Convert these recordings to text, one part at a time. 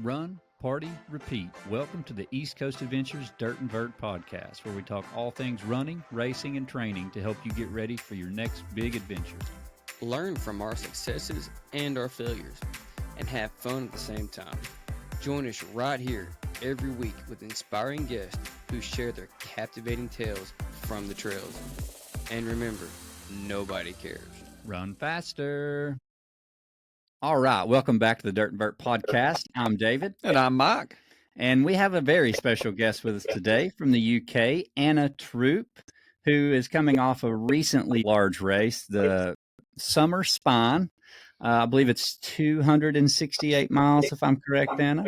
Run, party, repeat. Welcome to the East Coast Adventures Dirt and Vert Podcast, where we talk all things running, racing, and training to help you get ready for your next big adventure. Learn from our successes and our failures, and have fun at the same time. Join us right here every week with inspiring guests who share their captivating tales from the trails. And remember, nobody cares. Run faster. All right, welcome back to the Dirt and Vert Podcast. I'm David. And I'm Mike. And we have a very special guest with us today from the UK, Anna Troup, who is coming off a recently large race, the Summer Spine. I believe it's 268 miles, if I'm correct, Anna.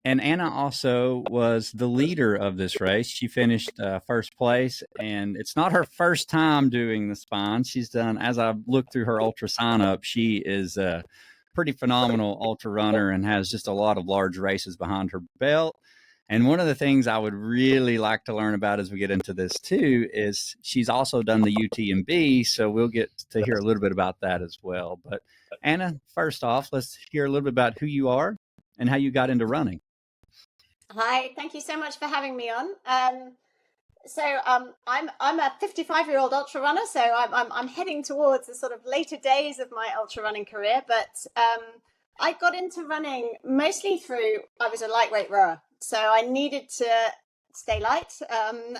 And Anna also was the leader of this race. She finished first place, and it's not her first time doing the Spine. She's done, as I've looked through her ultra sign up, she is a pretty phenomenal ultra runner and has just a lot of large races behind her belt. And one of the things I would really like to learn about as we get into this too is she's also done the UTMB, so we'll get to hear a little bit about that as well. But Anna, first off, let's hear a little bit about who you are and how you got into running. Hi, thank you so much for having me on. I'm a 55-year-old ultra runner, so I'm heading towards the sort of later days of my ultra running career. But I got into running mostly through, I was a lightweight rower. So I needed to stay light, and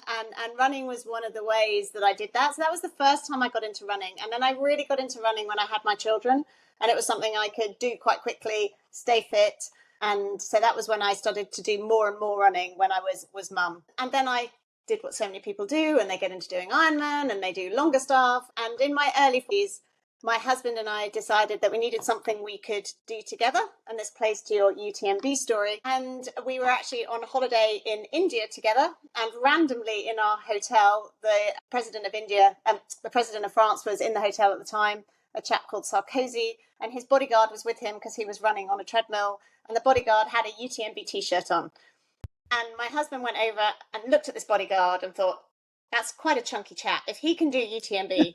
running was one of the ways that I did that. So that was the first time I got into running. And then I really got into running when I had my children, and it was something I could do quite quickly, stay fit. And so that was when I started to do more and more running when I was mum. And then I did what so many people do, and they get into doing Ironman and they do longer stuff. And in my early 40s, my husband and I decided that we needed something we could do together. And this plays to your UTMB story. And we were actually on holiday in India together. And randomly in our hotel, the president of India, the president of France was in the hotel at the time, a chap called Sarkozy. And his bodyguard was with him because he was running on a treadmill. And the bodyguard had a UTMB t-shirt on. And my husband went over and looked at this bodyguard and thought, that's quite a chunky chap. If he can do UTMB,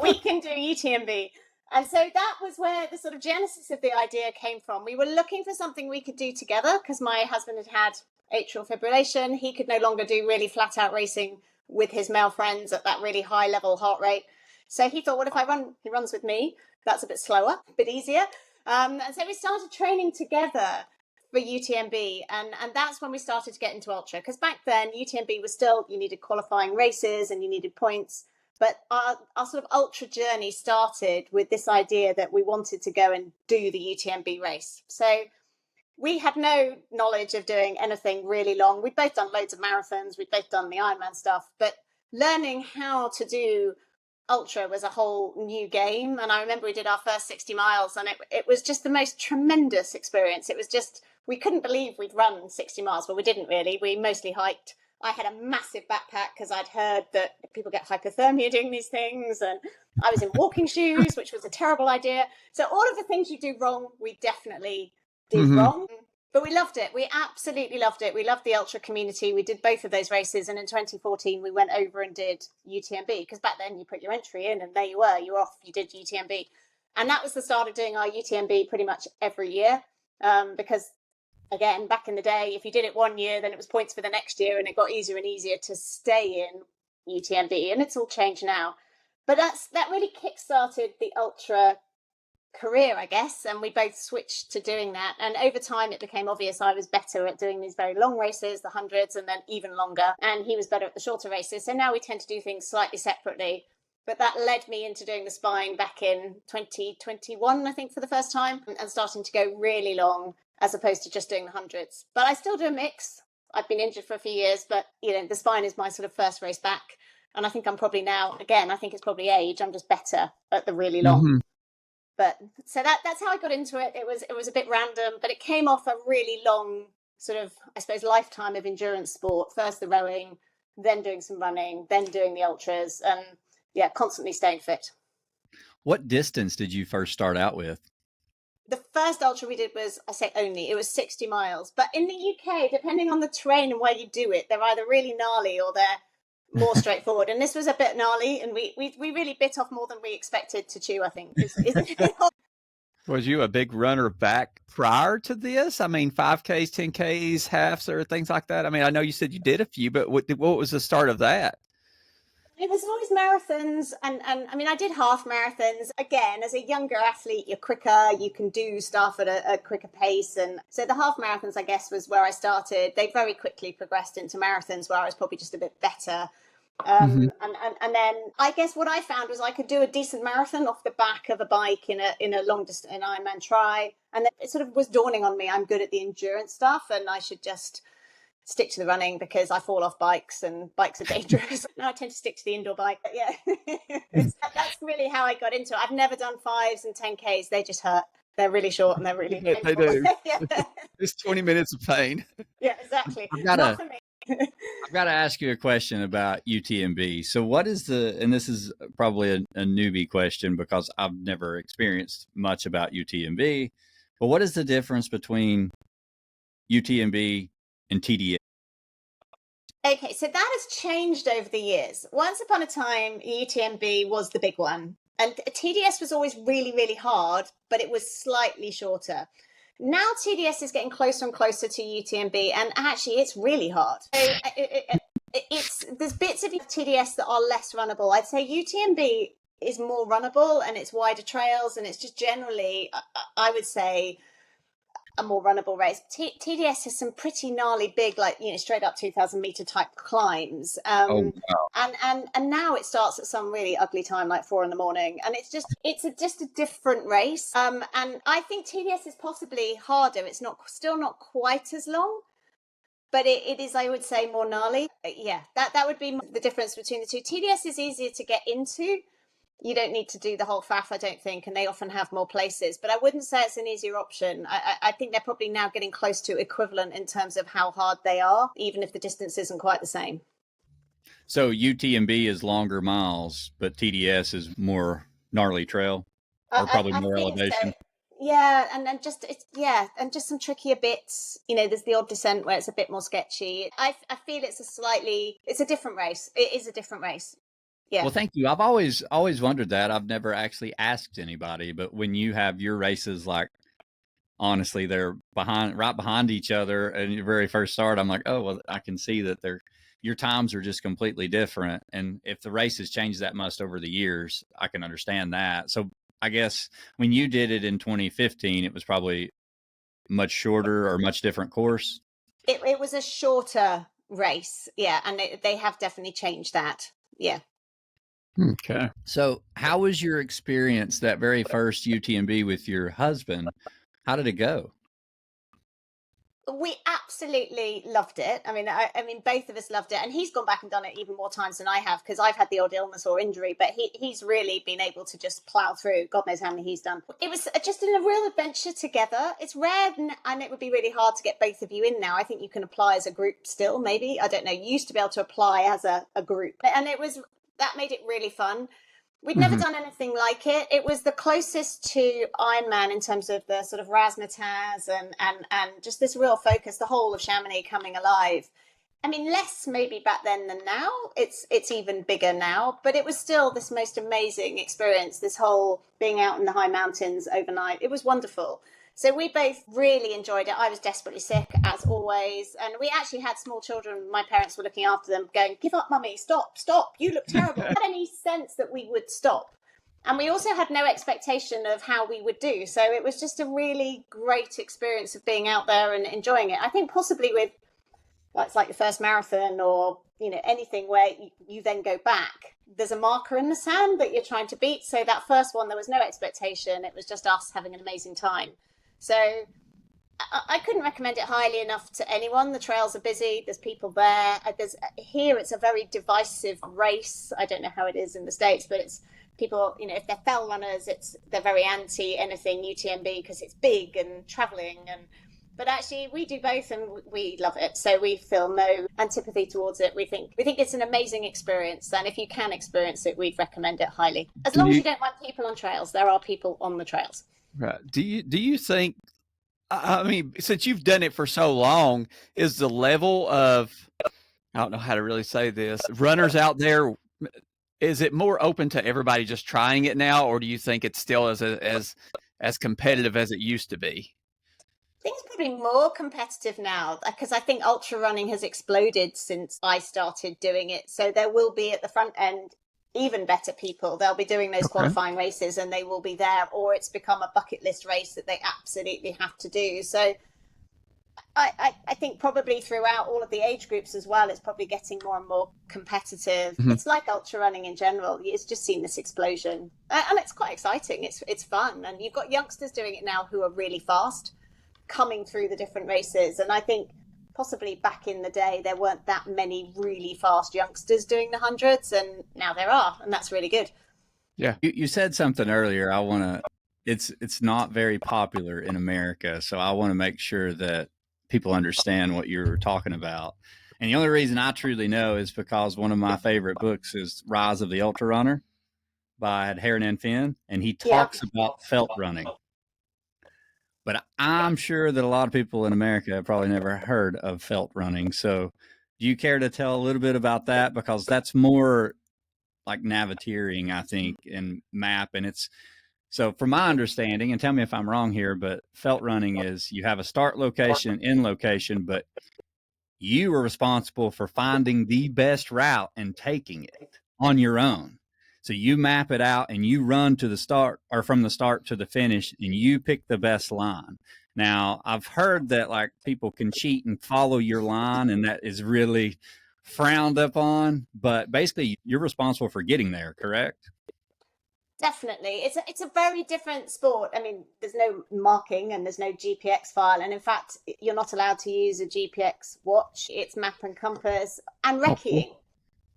we can do UTMB. And so that was where the sort of genesis of the idea came from. We were looking for something we could do together because my husband had atrial fibrillation. He could no longer do really flat out racing with his male friends at that really high level heart rate. So he thought, what if he runs with me? That's a bit slower, a bit easier. And so we started training together for UTMB, and that's when we started to get into ultra, because back then UTMB was still, you needed qualifying races and you needed points, but our sort of ultra journey started with this idea that we wanted to go and do the UTMB race. So we had no knowledge of doing anything really long. We'd both done loads of marathons, we'd both done the Ironman stuff, but learning how to do ultra was a whole new game. And I remember we did our first 60 miles and it was just the most tremendous experience. It was just, we couldn't believe we'd run 60 miles. Well, we didn't really. We mostly hiked. I had a massive backpack because I'd heard that people get hypothermia doing these things. And I was in walking shoes, which was a terrible idea. So all of the things you do wrong, we definitely did wrong. But we loved it. We absolutely loved it. We loved the ultra community. We did both of those races. And in 2014, we went over and did UTMB, because back then you put your entry in and there you were off. You did UTMB. And that was the start of doing our UTMB pretty much every year. Because, again, back in the day, if you did it one year, then it was points for the next year. And it got easier and easier to stay in UTMB. And it's all changed now. But that really kickstarted the ultra career, I guess, and we both switched to doing that. And over time it became obvious I was better at doing these very long races, the hundreds, and then even longer, and he was better at the shorter races. So now we tend to do things slightly separately, but that led me into doing the Spine back in 2021, I think, for the first time, and starting to go really long as opposed to just doing the hundreds. But I still do a mix. I've been injured for a few years, but the Spine is my sort of first race back, and I think I'm probably now, again, I think it's probably age, I'm just better at the really long. But so that's how I got into it. It was a bit random, but it came off a really long sort of, I suppose, lifetime of endurance sport. First the rowing, then doing some running, then doing the ultras, and constantly staying fit. What distance did you first start out with? The first ultra we did was, it was 60 miles. But in the UK, depending on the terrain and where you do it, they're either really gnarly or they're more straightforward. And this was a bit gnarly, and we really bit off more than we expected to chew, I think. Was you a big runner back prior to this? I mean, 5Ks, 10Ks, halves, or things like that? I mean, I know you said you did a few, but what was the start of that? It was always marathons, and I mean, I did half marathons. Again, as a younger athlete, you're quicker, you can do stuff at a quicker pace. And so the half marathons, I guess, was where I started. They very quickly progressed into marathons where I was probably just a bit better. And then I guess what I found was I could do a decent marathon off the back of a bike in a long distance, an Ironman try. And then it sort of was dawning on me, I'm good at the endurance stuff and I should just stick to the running because I fall off bikes and bikes are dangerous. Now I tend to stick to the indoor bike. But yeah, that's really how I got into it. I've never done 5s and 10Ks. They just hurt. They're really short and they're really painful. They do. Yeah. It's 20 minutes of pain. Yeah, exactly. I've got to ask you a question about UTMB. So what is and this is probably a newbie question because I've never experienced much about UTMB, but what is the difference between UTMB and TDS? Okay, so that has changed over the years. Once upon a time, UTMB was the big one. And TDS was always really, really hard, but it was slightly shorter. Now TDS is getting closer and closer to UTMB, and actually it's really hard. So there's bits of TDS that are less runnable. I'd say UTMB is more runnable, and it's wider trails, and it's just generally, I would say, a more runnable race. TDS has some pretty gnarly big, like, straight up 2,000 meter type climbs. Oh, wow. And now it starts at some really ugly time, like 4 a.m, and it's just a different race. And I think TDS is possibly harder. It's still not quite as long, but it is, I would say, more gnarly. Yeah, that would be the difference between the two. TDS is easier to get into. You don't need to do the whole faff, I don't think, and they often have more places. But I wouldn't say it's an easier option. I think they're probably now getting close to equivalent in terms of how hard they are, even if the distance isn't quite the same. So UTMB is longer miles, but TDS is more gnarly trail, or probably more elevation. So. Yeah, and then just some trickier bits. There's the odd descent where it's a bit more sketchy. I feel it's a different race. It is a different race. Yeah. Well, thank you. I've always wondered that. I've never actually asked anybody, but when you have your races, like, honestly, they're right behind each other and your very first start, I'm like, oh, well, I can see that your times are just completely different. And if the race has changed that much over the years, I can understand that. So I guess when you did it in 2015, it was probably much shorter or much different course. It was a shorter race. Yeah. And they have definitely changed that. Yeah. Okay. So how was your experience that very first UTMB with your husband? How did it go? We absolutely loved it. I mean, both of us loved it. And he's gone back and done it even more times than I have because I've had the odd illness or injury, but he's really been able to just plow through. God knows how many he's done. It was just a real adventure together. It's rare and it would be really hard to get both of you in now. I think you can apply as a group still, maybe. I don't know. You used to be able to apply as a group. And that made it really fun. We'd never done anything like it. It was the closest to Ironman in terms of the sort of razzmatazz and just this real focus, the whole of Chamonix coming alive. I mean, less maybe back then than now. It's even bigger now, but it was still this most amazing experience, this whole being out in the high mountains overnight. It was wonderful. So we both really enjoyed it. I was desperately sick, as always. And we actually had small children. My parents were looking after them, going, give up, mummy, stop, you look terrible. Had any sense that we would stop. And we also had no expectation of how we would do. So it was just a really great experience of being out there and enjoying it. I think possibly with, it's like your first marathon or, anything where you then go back, there's a marker in the sand that you're trying to beat. So that first one, there was no expectation. It was just us having an amazing time. So I couldn't recommend it highly enough to anyone. The trails are busy. There's people there. Here it's a very divisive race. I don't know how it is in the States, but it's people, if they're fell runners, they're very anti anything UTMB because it's big and traveling. But actually we do both and we love it. So we feel no antipathy towards it. We think it's an amazing experience. And if you can experience it, we'd recommend it highly. As long as you don't want people on trails, there are people on the trails. Right. Do you think, I mean, since you've done it for so long, is the level of, I don't know how to really say this, runners out there, is it more open to everybody just trying it now? Or do you think it's still as as competitive as it used to be. I think it's probably more competitive now because I think ultra running has exploded since I started doing it. So there will be at the front end even better people. They'll be doing those qualifying races and they will be there, or it's become a bucket list race that they absolutely have to do. So I think probably throughout all of the age groups as well, it's probably getting more and more competitive. Mm-hmm. It's like ultra running in general. It's just seen this explosion, and it's quite exciting. It's fun, and you've got youngsters doing it now who are really fast, coming through the different races. And I think possibly back in the day there weren't that many really fast youngsters doing the hundreds, and now there are, and that's really good. Yeah, you said something earlier. It's not very popular in America, so I want to make sure that people understand what you're talking about. And the only reason I truly know is because one of my favorite books is Rise of the Ultra Runner by Heron and Finn, and he talks about felt running. But I'm sure that a lot of people in America have probably never heard of felt running. So do you care to tell a little bit about that? Because that's more like navigating, I think, and map. And it's, so from my understanding, and tell me if I'm wrong here, but felt running is you have a start location, end location, but you are responsible for finding the best route and taking it on your own. So you map it out and you run to the start, or from the start to the finish, and you pick the best line. Now, I've heard that like people can cheat and follow your line, and that is really frowned upon, but basically you're responsible for getting there, correct? Definitely. It's a very different sport. I mean, there's no marking and there's no GPX file. And in fact, you're not allowed to use a GPX watch. It's map and compass and recceing.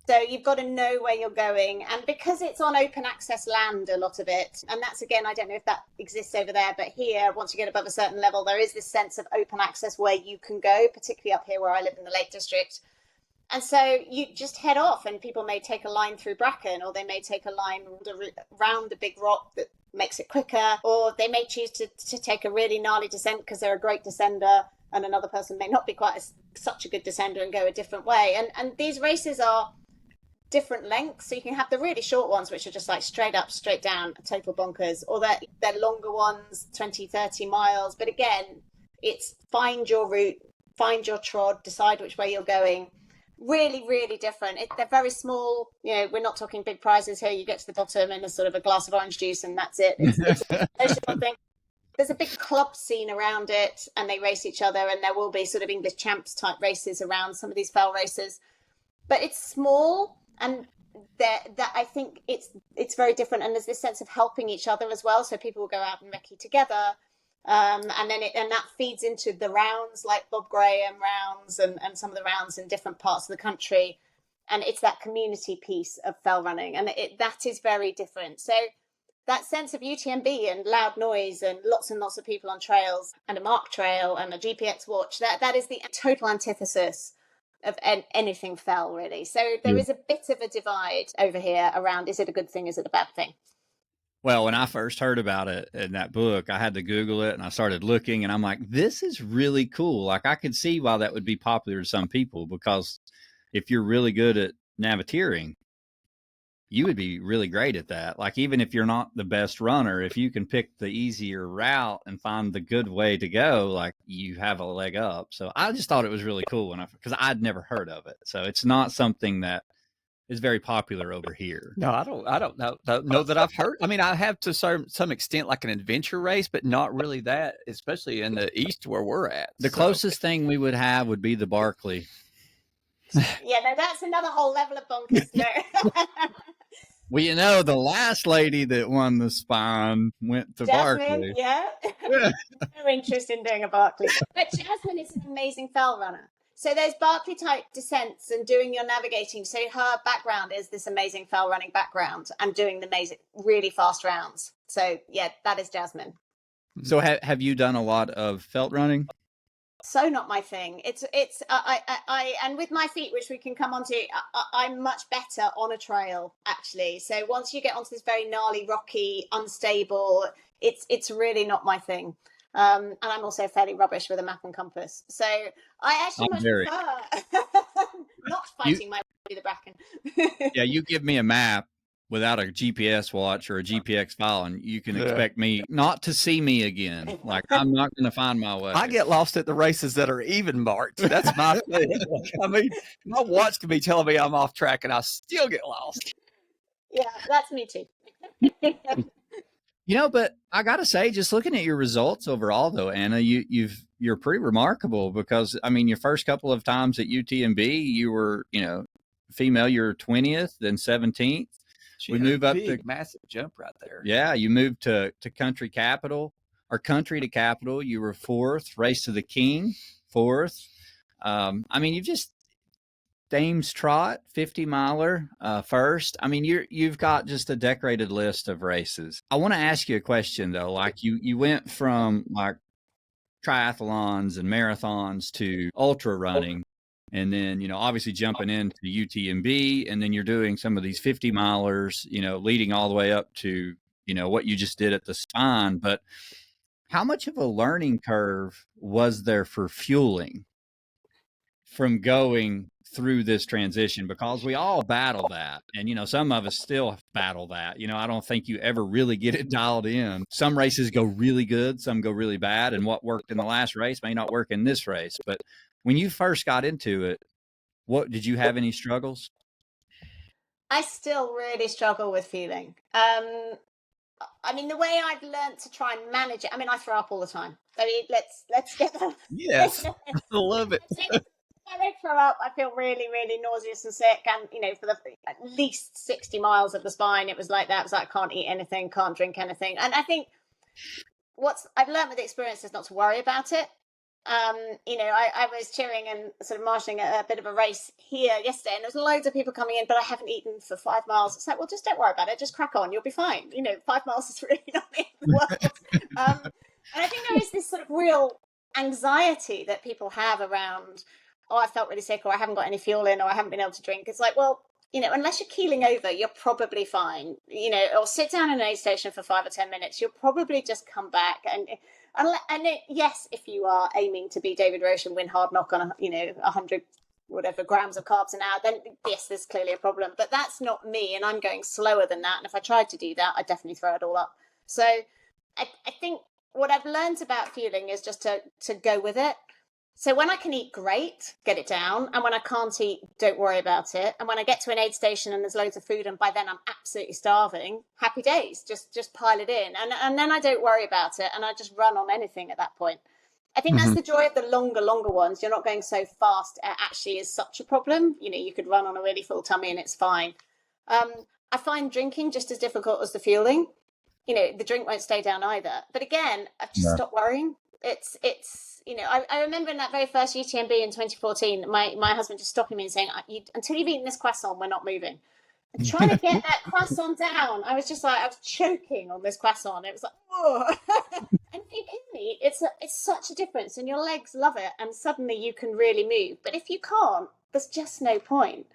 So you've got to know where you're going. And because it's on open access land, a lot of it, and that's, again, I don't know if that exists over there, but here, once you get above a certain level, there is this sense of open access where you can go, particularly up here where I live in the Lake District. And so you just head off, and people may take a line through bracken, or they may take a line around a big rock that makes it quicker, or they may choose to take a really gnarly descent because they're a great descender, and another person may not be quite such a good descender and go a different way. And these races are different lengths, so you can have the really short ones, which are just like straight up, straight down, total bonkers, or they're longer ones, 20, 30 miles. But again, it's find your route, find your trod, decide which way you're going. Really, really different. They're very small. You know, we're not talking big prizes here. You get to the bottom and there's sort of a glass of orange juice and that's it. It's a social thing. There's a big club scene around it, and they race each other, and there will be sort of English champs type races around some of these fell races. But it's small, and that I think it's very different. And there's this sense of helping each other as well. So people will go out and recce together. And that feeds into the rounds, like Bob Graham rounds and some of the rounds in different parts of the country. And it's that community piece of fell running, and that is very different. So that sense of UTMB and loud noise and lots of people on trails and a mark trail and a GPX watch, that is the total antithesis of anything fell, really. So there is a bit of a divide over here around, is it a good thing, is it a bad thing? Well, when I first heard about it in that book, I had to Google it, and I started looking, and I'm like, this is really cool. Like, I could see why that would be popular to some people, because if you're really good at navigating, you would be really great at that. Like, even if you're not the best runner, if you can pick the easier route and find the good way to go, like, you have a leg up. So I just thought it was really cool because I'd never heard of it. So it's not something that is very popular over here. No, I don't know that I've heard. I mean, I have to some extent like an adventure race, but not really that, especially in the East where we're at. The closest thing we would have would be the Barkley. Yeah, no, that's another whole level of bonkers. No. Well, you know, the last lady that won the Spine went to Jasmine, Barkley. Yeah. No interest in doing a Barkley. But Jasmine is an amazing fell runner. So there's Barkley type descents and doing your navigating. So her background is this amazing fell running background and doing the amazing, really fast rounds. So yeah, that is Jasmine. So have you done a lot of felt running? So not my thing. I and with my feet, which we can come onto, I'm much better on a trail, actually. So once you get onto this very gnarly, rocky, unstable, it's really not my thing. And I'm also fairly rubbish with a map and compass. So I actually much prefer not fighting my way through the bracken. Yeah, you give me a map, without a GPS watch or a GPX file, and you can Yeah. expect me not to see me again. Like, I'm not going to find my way. I get lost at the races that are even marked. That's my thing. I mean, my watch can be telling me I'm off track, and I still get lost. Yeah, that's me too. You know, but I got to say, just looking at your results overall, though, Anna, you're pretty remarkable, because I mean, your first couple of times at UTMB, you were, female, you're 20th, then 17th. She We had a move up big, to massive jump right there. Yeah, you moved to country to capital. You were 4th, race to the king, 4th. I mean, you've just Dame's Trot, 50 miler, first. I mean, you've got just a decorated list of races. I want to ask you a question though. Like you went from like triathlons and marathons to ultra running, and then obviously jumping into UTMB, and then you're doing some of these 50 milers, leading all the way up to what you just did at the Spine. But how much of a learning curve was there for fueling from going through this transition? Because we all battle that, and some of us still battle that. I don't think you ever really get it dialed in. Some races go really good, some go really bad, and what worked in the last race may not work in this race. But when you first got into it, what did you have any struggles? I still really struggle with fueling. I mean, the way I've learned to try and manage it, I mean, I throw up all the time. I mean, let's get that. Yes, I love it. I throw up. I feel really, really nauseous and sick. And, for at least 60 miles of the Spine, it was like that. It was like, I can't eat anything, can't drink anything. And I think I've learned with experience is not to worry about it. I was cheering and sort of marshalling a bit of a race here yesterday, and there's loads of people coming in, but I haven't eaten for 5 miles. It's like, well, just don't worry about it. Just crack on. You'll be fine. 5 miles is really not the end of the world. And I think there is this sort of real anxiety that people have around, oh, I felt really sick, or I haven't got any fuel in, or I haven't been able to drink. It's like, well, unless you're keeling over, you're probably fine. Or sit down in an aid station for 5 or 10 minutes. You'll probably just come back. Yes, if you are aiming to be David Roche and win hard knock on 100 whatever grams of carbs an hour, then yes, there's clearly a problem. But that's not me, and I'm going slower than that. And if I tried to do that, I'd definitely throw it all up. So I think what I've learned about fueling is just to go with it. So when I can eat, great, get it down. And when I can't eat, don't worry about it. And when I get to an aid station and there's loads of food, and by then I'm absolutely starving, happy days, just pile it in. And then I don't worry about it, and I just run on anything at that point. I think that's the joy of the longer ones. You're not going so fast. It actually is such a problem. You could run on a really full tummy and it's fine. I find drinking just as difficult as the fueling. The drink won't stay down either. But again, I've just stopped worrying. It's I remember in that very first UTMB in 2014, my husband just stopping me and saying, until you've eaten this croissant, we're not moving. And trying to get that croissant down, I was choking on this croissant. It was like, whoa. And if you can eat, it's such a difference, and your legs love it, and suddenly you can really move. But if you can't, there's just no point.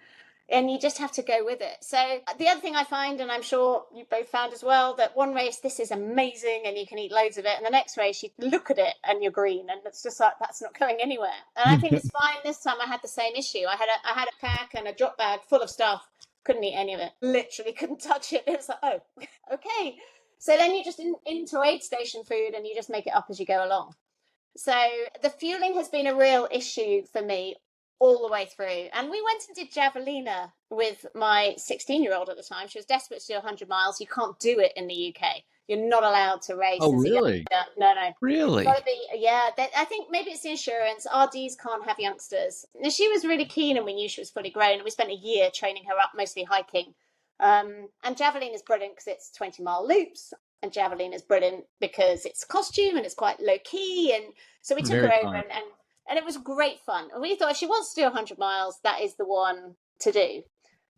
And you just have to go with it. So the other thing I find, and I'm sure you both found as well, that one race, this is amazing and you can eat loads of it. And the next race, you look at it and you're green. And it's just like, that's not going anywhere. And I think it's fine. This time I had the same issue. I had a pack and a drop bag full of stuff. Couldn't eat any of it. Literally couldn't touch it. It was like, oh, okay. So then you just into aid station food, and you just make it up as you go along. So the fueling has been a real issue for me all the way through. And we went and did Javelina with my 16-year-old at the time. She was desperate to do 100 miles. You can't do it in the UK. You're not allowed to race. Oh, really? No. Really? Gotta be, yeah. I think maybe it's the insurance. RDs can't have youngsters. Now, she was really keen, and we knew she was fully grown. And we spent a year training her up, mostly hiking. And Javelina is brilliant because it's 20-mile loops. And Javelina is brilliant because it's costume and it's quite low key. And so we took her over and it was great fun. And we thought, if she wants to do 100 miles, that is the one to do.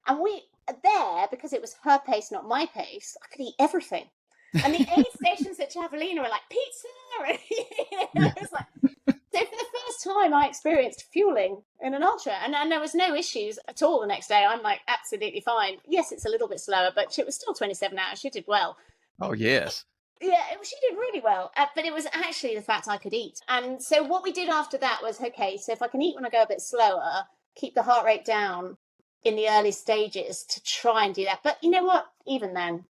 And we there, because it was her pace, not my pace, I could eat everything. And the aid stations at Javelina were like, pizza! It was like, so for the first time, I experienced fueling in an ultra. And there was no issues at all the next day. I'm like, absolutely fine. Yes, it's a little bit slower, but it was still 27 hours. She did well. Oh, yes. Yeah, she did really well, but it was actually the fact I could eat. And so what we did after that was, okay, so if I can eat when I go a bit slower, keep the heart rate down, in the early stages to try and do that. But you know what? Even then,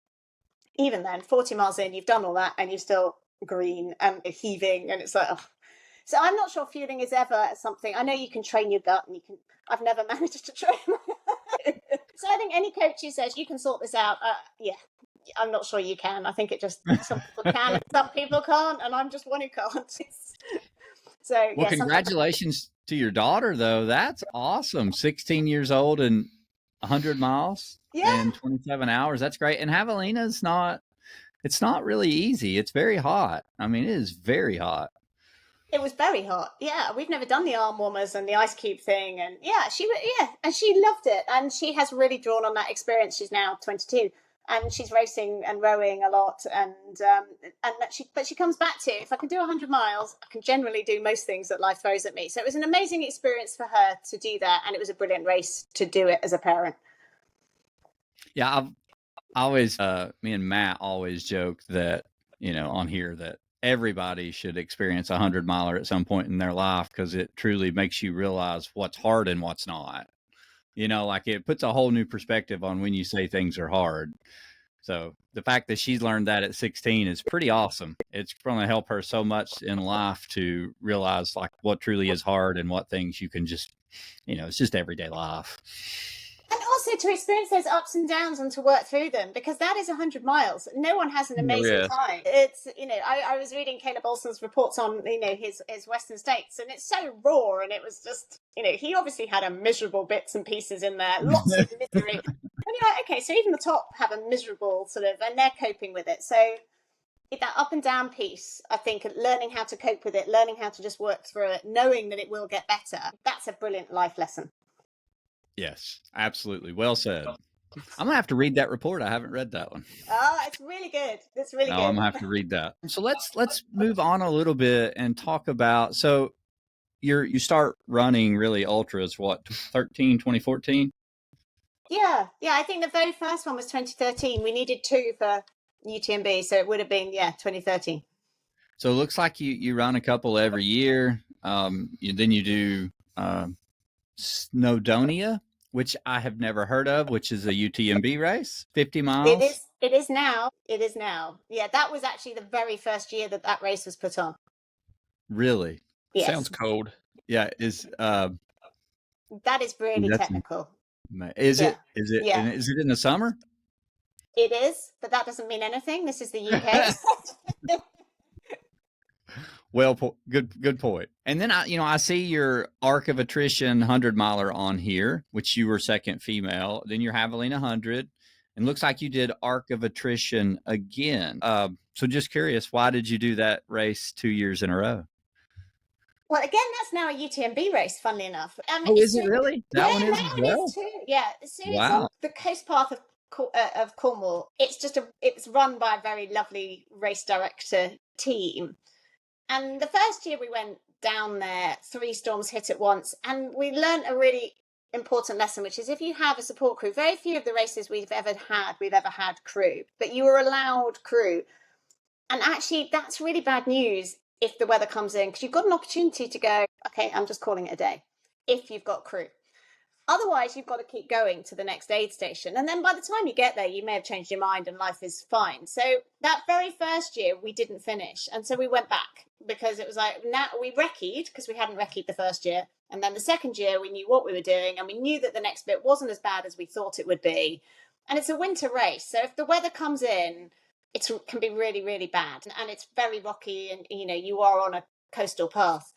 40 miles in, you've done all that and you're still green and heaving, and it's like, oh. So I'm not sure fueling is ever something. I know you can train your gut, and you can. I've never managed to train my gut. So I think any coach who says you can sort this out, yeah, I'm not sure you can. I think it just, some people can, and some people can't, and I'm just one who can't. So Well, yeah, congratulations to your daughter, though. That's awesome. 16 years old and 100 miles in 27 hours. That's great. And Javelina's it's not really easy. It's very hot. I mean, it is very hot. It was very hot. Yeah, we've never done the arm warmers and the ice cube thing, and and she loved it, and she has really drawn on that experience. She's now 22, and she's racing and rowing a lot, but she comes back to, if I can do 100 miles, I can generally do most things that life throws at me. So it was an amazing experience for her to do that, and it was a brilliant race to do it as a parent. Yeah, I've always, me and Matt always joke that, on here that everybody should experience 100-miler at some point in their life, because it truly makes you realize what's hard and what's not. Like it puts a whole new perspective on when you say things are hard. So the fact that she's learned that at 16 is pretty awesome. It's going to help her so much in life to realize like what truly is hard and what things you can just, it's just everyday life. And also to experience those ups and downs and to work through them, because that is 100 miles. No one has an amazing time. It's, I was reading Caleb Olson's reports on, his Western States, and it's so raw, and it was just, he obviously had a miserable bits and pieces in there, lots of misery. And you're like, okay, so even the top have a miserable sort of, and they're coping with it. So that up and down piece, I think, learning how to cope with it, learning how to just work through it, knowing that it will get better, that's a brilliant life lesson. Yes, absolutely. Well said. I'm going to have to read that report. I haven't read that one. Oh, it's really good. It's really good. I'm going to have to read that. So let's move on a little bit and talk about, so you start running really ultras, 2014? Yeah. I think the very first one was 2013. We needed 2 for UTMB, so it would have been 2013. So it looks like you run a couple every year. Then you do Snowdonia, which I have never heard of, which is a UTMB race, 50 miles. It is now. Yeah, that was actually the very first year that race was put on. Really? Yes. Sounds cold. Yeah, that is really technical. Is it? Yeah. And is it in the summer? It is, but that doesn't mean anything. This is the UK. Well, good point. And then I see your arc of attrition 100-miler on here, which you were second female. Then your Javelina 100, and looks like you did arc of attrition again. So just curious, why did you do that race 2 years in a row? Well, again, that's now a UTMB race, funnily enough. Is it really? That one is as well? It is too. Yeah. So wow. It's on the coast path of Cornwall. It's run by a very lovely race director team. And the first year we went down there, 3 storms hit at once, and we learned a really important lesson, which is if you have a support crew, very few of the races we've ever had crew, but you were allowed crew. And actually, that's really bad news if the weather comes in, because you've got an opportunity to go, okay, I'm just calling it a day, if you've got crew. Otherwise, you've got to keep going to the next aid station. And then by the time you get there, you may have changed your mind and life is fine. So that very first year, we didn't finish. And so we went back because it was like, now we recce'd because we hadn't recce'd the first year. And then the second year, we knew what we were doing. And we knew that the next bit wasn't as bad as we thought it would be. And it's a winter race. So if the weather comes in, it can be really, really bad. And it's very rocky and, you are on a coastal path.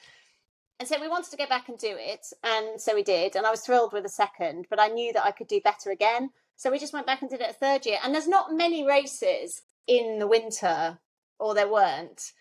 And so we wanted to go back and do it. And so we did. And I was thrilled with the second, but I knew that I could do better again. So we just went back and did it a third year. And there's not many races in the winter, or there weren't,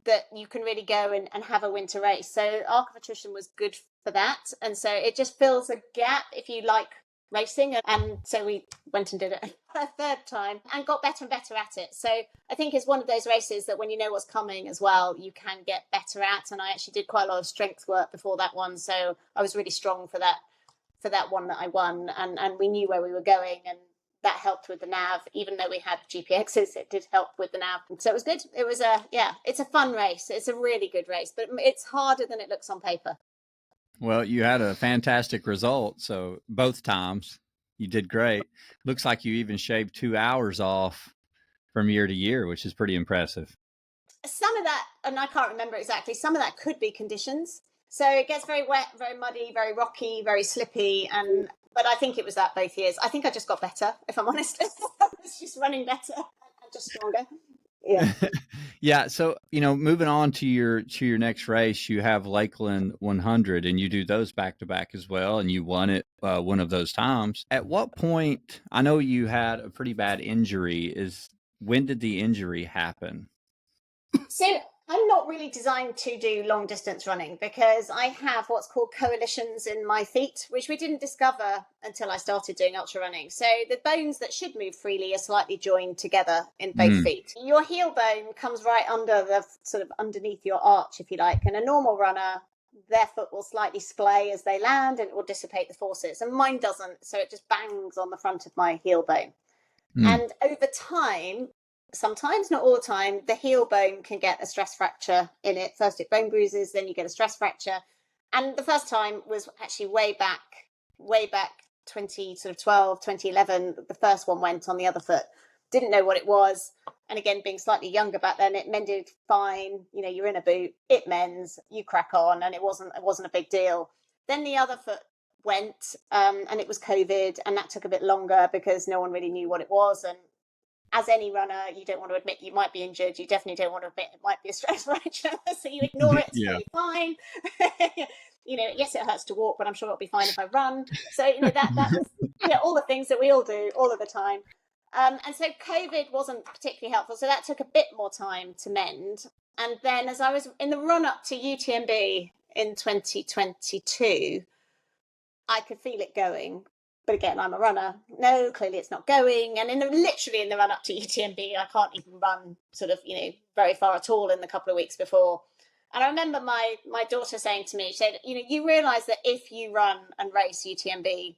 that you can really go and have a winter race. So Arc of Attrition was good for that. And so it just fills a gap if you like racing. And so we went and did it a third time and got better and better at it. So I think it's one of those races that when you know what's coming as well, you can get better at. And I actually did quite a lot of strength work before that one. So I was really strong for that one that I won. And we knew where we were going, and that helped with the nav. Even though we had GPXs, it did help with the nav. So it was good. It was it's a fun race. It's a really good race, but it's harder than it looks on paper. Well, you had a fantastic result. So both times you did great. Looks like you even shaved 2 hours off from year to year, which is pretty impressive. Some of that, and I can't remember exactly, some of that could be conditions. So it gets very wet, very muddy, very rocky, very slippy. But I think it was that both years. I think I just got better, if I'm honest. I was just running better and just stronger. Yeah. Yeah. So, moving on to your next race, you have Lakeland 100, and you do those back to back as well. And you won it one of those times. At what point, I know you had a pretty bad injury. When did the injury happen? So I'm not really designed to do long distance running because I have what's called coalitions in my feet, which we didn't discover until I started doing ultra running. So the bones that should move freely are slightly joined together in both feet. Your heel bone comes right under the sort of underneath your arch, if you like, and a normal runner, their foot will slightly splay as they land and it will dissipate the forces. And mine doesn't. So it just bangs on the front of my heel bone. And over time, sometimes, not all the time, the heel bone can get a stress fracture in it. First it bone bruises, then you get a stress fracture. And the first time was actually way back 2012, 2011. The first one went on the other foot. Didn't know what it was. And again, being slightly younger back then, it mended fine. You're in a boot, it mends, you crack on, and it wasn't a big deal. Then the other foot went, and it was COVID, and that took a bit longer because no one really knew what it was. And as any runner, you don't want to admit you might be injured. You definitely don't want to admit it might be a stress fracture. So you ignore it. It's totally fine. Yes, it hurts to walk, but I'm sure it'll be fine if I run. So, that was all the things that we all do all of the time. And so COVID wasn't particularly helpful. So that took a bit more time to mend. And then as I was in the run up to UTMB in 2022, I could feel it going. But again, I'm a runner. No, clearly it's not going. And literally in the run up to UTMB, I can't even run very far at all in the couple of weeks before. And I remember my daughter saying to me, she said, you realise that if you run and race UTMB,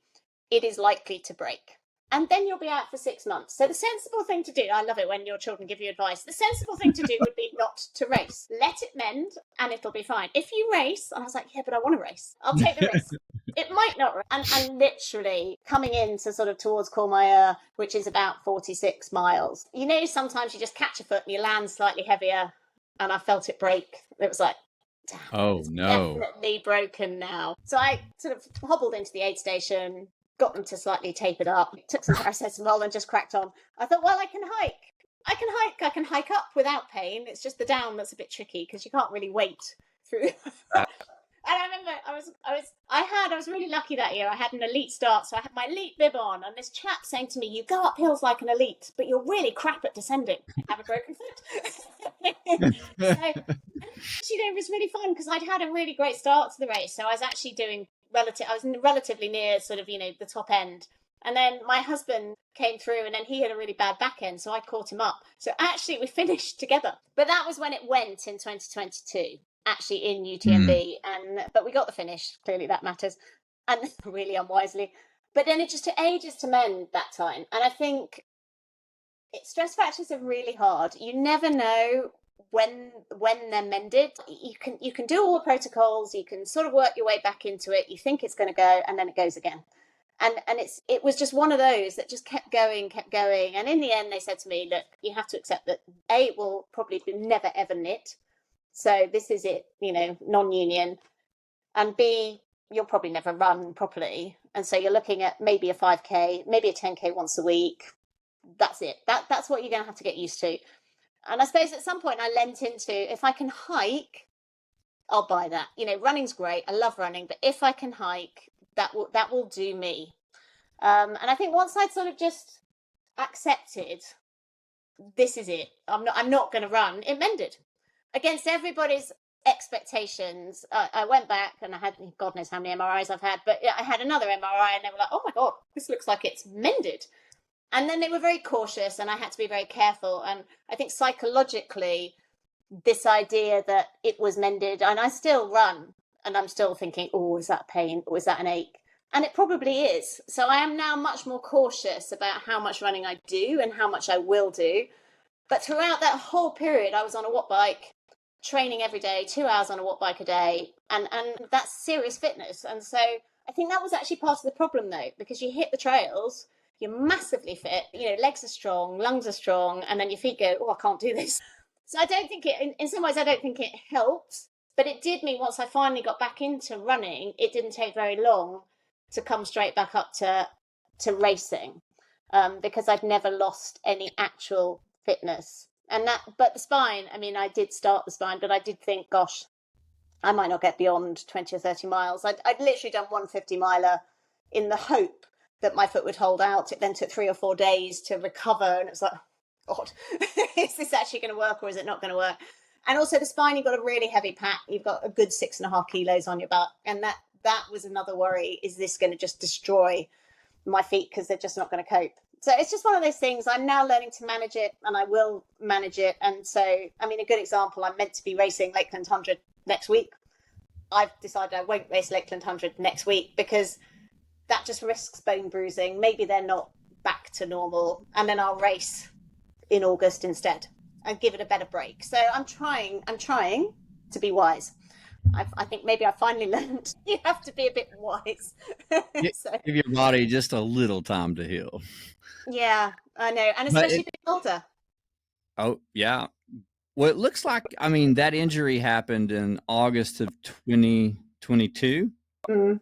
it is likely to break. And then you'll be out for 6 months. So the sensible thing to do, I love it when your children give you advice, the sensible thing to do would be not to race. Let it mend and it'll be fine. If you race, and I was like, yeah, but I want to race. I'll take the risk. It might not. And literally coming into sort of towards Courmayeur, which is about 46 miles, sometimes you just catch a foot and you land slightly heavier. And I felt it break. It was like, damn, oh no, definitely broken now. So I sort of hobbled into the aid station, got them to slightly tape it up, took some paracetamol and just cracked on. I thought, well, I can hike. I can hike up without pain. It's just the down that's a bit tricky because you can't really wait through. And I remember I was really lucky that year. I had an elite start, so I had my elite bib on, and this chap saying to me, you go up hills like an elite, but you're really crap at descending. Have a broken foot. So, it was really fun because I'd had a really great start to the race. So I was actually doing I was relatively near sort of, the top end. And then my husband came through and then he had a really bad back end. So I caught him up. So actually we finished together. But that was when it went in 2022, actually in UTMB. But we got the finish. Clearly that matters. And really unwisely. But then it just took ages to mend that time. And I think stress fractures are really hard. You never know when they're mended. You can do all the protocols, you can sort of work your way back into it, you think it's going to go, and then it goes again. And it was just one of those that just kept going. And in the end, they said to me, look, you have to accept that A, it will probably never ever knit. So this is it, non-union. And B, you'll probably never run properly. And so you're looking at maybe a 5K, maybe a 10K once a week. That's it. That's what you're going to have to get used to. And I suppose at some point I lent into, if I can hike, I'll buy that. Running's great. I love running. But if I can hike, that will do me. And I think once I'd sort of just accepted, this is it. I'm not going to run. It mended. Against everybody's expectations, I went back and I had, God knows how many MRIs I've had, but I had another MRI and they were like, oh my God, this looks like it's mended. And then they were very cautious and I had to be very careful. And I think psychologically, this idea that it was mended, and I still run and I'm still thinking, oh, is that pain or is that an ache? And it probably is. So I am now much more cautious about how much running I do and how much I will do. But throughout that whole period, I was on a watt bike, training every day, 2 hours on a watt bike a day, and that's serious fitness. And so I think that was actually part of the problem, though, because you hit the trails, you're massively fit, legs are strong, lungs are strong, and then your feet go, oh, I can't do this. So I don't think in some ways, I don't think it helped, but it did mean once I finally got back into running, it didn't take very long to come straight back up to racing, because I'd never lost any actual fitness. But the spine, I did start the spine, but I did think, gosh, I might not get beyond 20 or 30 miles. I'd literally done 150 miler in the hope that my foot would hold out. It then took 3 or 4 days to recover. And it was like, God, is this actually going to work or is it not going to work? And also the spine, you've got a really heavy pack. You've got a good 6.5 kilos on your back. And that was another worry. Is this going to just destroy my feet because they're just not going to cope? So it's just one of those things. I'm now learning to manage it, and I will manage it. And so, a good example, I'm meant to be racing Lakeland 100 next week. I've decided I won't race Lakeland 100 next week because that just risks bone bruising. Maybe they're not back to normal, and then I'll race in August instead and give it a better break. So I'm trying to be wise. I think maybe I finally learned you have to be a bit wise. So, give your body just a little time to heal. Yeah, I know. And especially being older. Oh, yeah. Well, it looks like, that injury happened in August of 2022. Mm-hmm.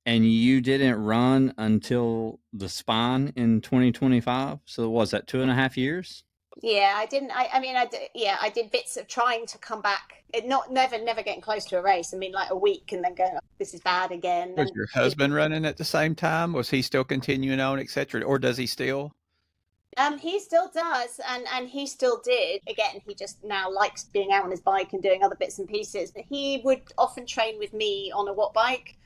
And you didn't run until the spine in 2025. So was that 2.5 years? Yeah, I didn't. I did bits of trying to come back. Never getting close to a race. Like a week and then go, oh, this is bad again. Was your husband running at the same time? Was he still continuing on, etc.? Or does he still? He still does, and he still did. Again, he just now likes being out on his bike and doing other bits and pieces. But he would often train with me on a watt bike.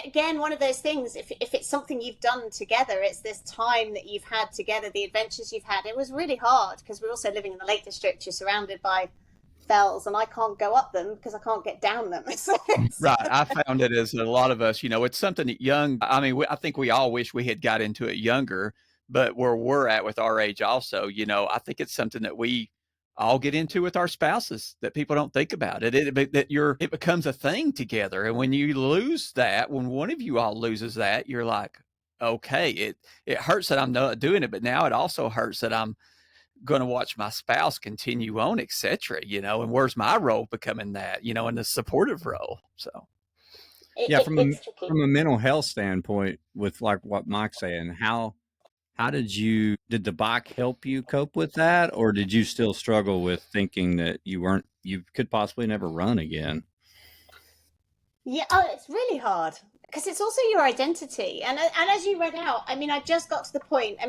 Again, one of those things, if it's something you've done together, it's this time that you've had together, the adventures you've had. It was really hard because we're also living in the Lake District. You're surrounded by fells, and I can't go up them because I can't get down them. Right. I found it as a lot of us, it's something that young. I think we all wish we had got into it younger, but where we're at with our age also, I think it's something that we all get into with our spouses that people don't think about it. It becomes a thing together. And when you lose that, when one of you all loses that, you're like, okay, it hurts that I'm not doing it, but now it also hurts that I'm going to watch my spouse continue on, etc. And where's my role becoming that, in the supportive role. So. From a mental health standpoint, with like what Mike's saying, how did the bike help you cope with that? Or did you still struggle with thinking that you could possibly never run again? Yeah, it's really hard because it's also your identity. And as you read out, I just got to the point.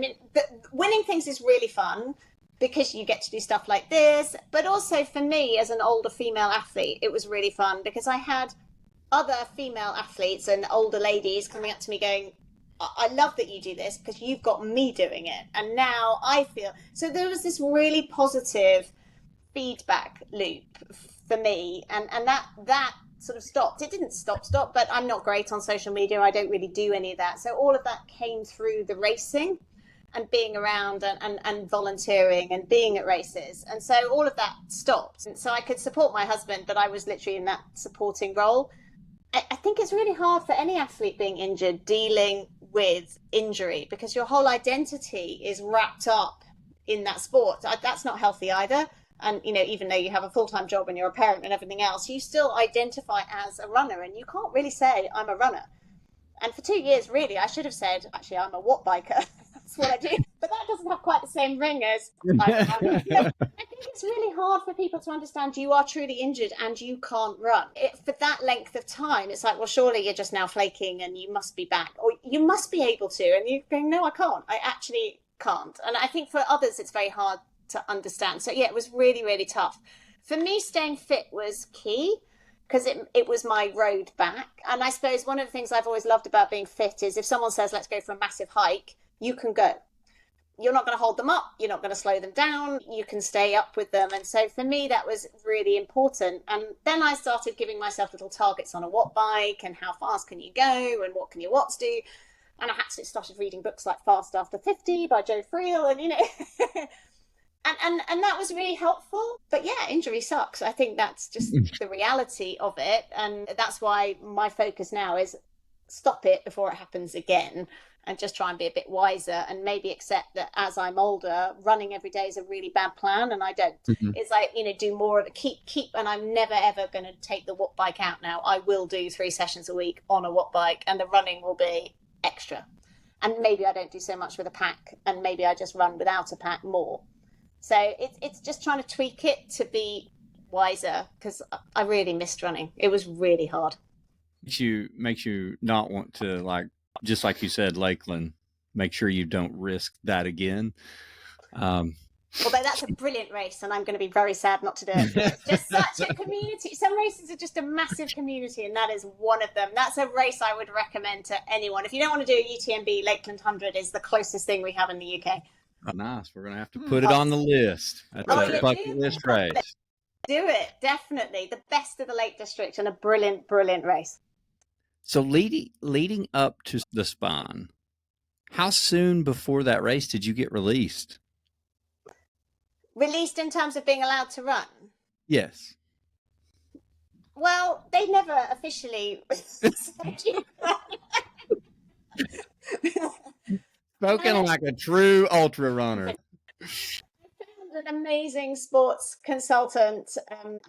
Winning things is really fun because you get to do stuff like this. But also for me as an older female athlete, it was really fun because I had other female athletes and older ladies coming up to me going, I love that you do this because you've got me doing it. And now I feel, so there was this really positive feedback loop for me. And that sort of stopped. It didn't stop, but I'm not great on social media. I don't really do any of that. So all of that came through the racing and being around and volunteering and being at races. And so all of that stopped. And so I could support my husband, but I was literally in that supporting role. I think it's really hard for any athlete being injured, dealing with injury, because your whole identity is wrapped up in that sport. That's not healthy either. And, even though you have a full-time job and you're a parent and everything else, you still identify as a runner, and you can't really say I'm a runner. And for 2 years, really, I should have said, actually, I'm a watt biker. That's what I do. But that doesn't have quite the same ring as I think it's really hard for people to understand you are truly injured and you can't run. For that length of time, it's like, well, surely you're just now flaking and you must be back. Or you must be able to. And you're going, no, I can't. I actually can't. And I think for others, it's very hard to understand. So, yeah, it was really, really tough. For me, staying fit was key, because it was my road back. And I suppose one of the things I've always loved about being fit is if someone says, let's go for a massive hike, you can go. You're not going to hold them up. You're not going to slow them down. You can stay up with them. And so for me, that was really important. And then I started giving myself little targets on a watt bike and how fast can you go and what can your watts do. And I actually started reading books like Fast After 50 by Joe Friel. And, And that was really helpful. But yeah, injury sucks. I think that's just the reality of it. And that's why my focus now is stop it before it happens again, and just try and be a bit wiser, and maybe accept that as I'm older, running every day is a really bad plan, and I don't. It's like, do more of it, keep, and I'm never ever going to take the watt bike out now. I will do 3 sessions a week on a watt bike, and the running will be extra. And maybe I don't do so much with a pack, and maybe I just run without a pack more. So it's just trying to tweak it to be wiser, because I really missed running. It was really hard. Makes you not want to, like, just like you said, Lakeland, make sure you don't risk that again. Although that's a brilliant race, and I'm going to be very sad not to do it. It's just such a community. Some races are just a massive community, and that is one of them. That's a race I would recommend to anyone. If you don't want to do a UTMB, Lakeland 100 is the closest thing we have in the UK. Oh, nice. We're going to have to put it on the list. That's a bucket list race. Do it, definitely. The best of the Lake District, and a brilliant, brilliant race. So leading up to the Spine, how soon before that race did you get released? Released in terms of being allowed to run? Yes. Well, they never officially said you Spoken like a true ultra runner. An amazing sports consultant.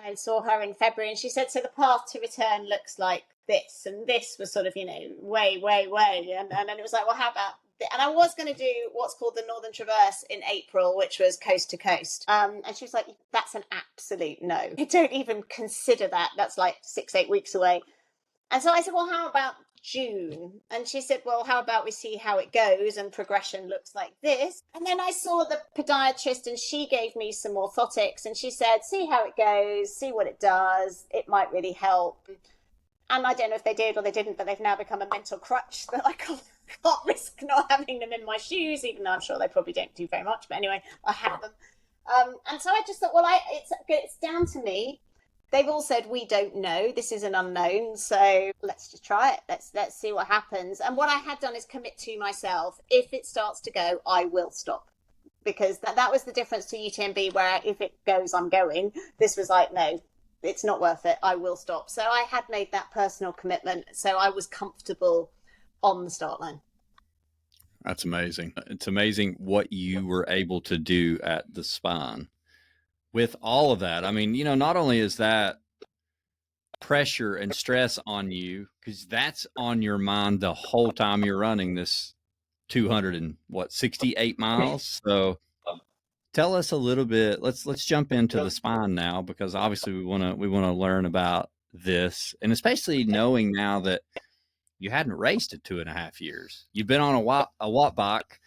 I saw her in February, and she said, so the path to return looks like this, and this was sort of, way, and then it was like, well, how about, and I was going to do what's called the Northern Traverse in April, which was coast to coast, and she was like, that's an absolute no, I don't even consider that, that's like 6-8 weeks away. And so I said, well, how about June? And she said, well, how about we see how it goes, and progression looks like this. And then I saw the podiatrist, and she gave me some orthotics, and she said, see how it goes, see what it does, it might really help. And I don't know if they did or they didn't, but they've now become a mental crutch that I can't risk not having them in my shoes, even though I'm sure they probably don't do very much, but anyway, I have them. And so I just thought, well, it's down to me. They've all said, we don't know. This is an unknown. So let's just try it. Let's see what happens. And what I had done is commit to myself. If it starts to go, I will stop. Because that was the difference to UTMB, where if it goes, I'm going. This was like, no, it's not worth it. I will stop. So I had made that personal commitment. So I was comfortable on the start line. That's amazing. It's amazing what you were able to do at the Spine. With all of that, I mean, not only is that pressure and stress on you, because that's on your mind the whole time you're running this 268 miles. So tell us a little bit. Let's jump into the Spine now, because obviously we want to learn about this, and especially knowing now that you hadn't raced in 2.5 years. You've been on a watt bike,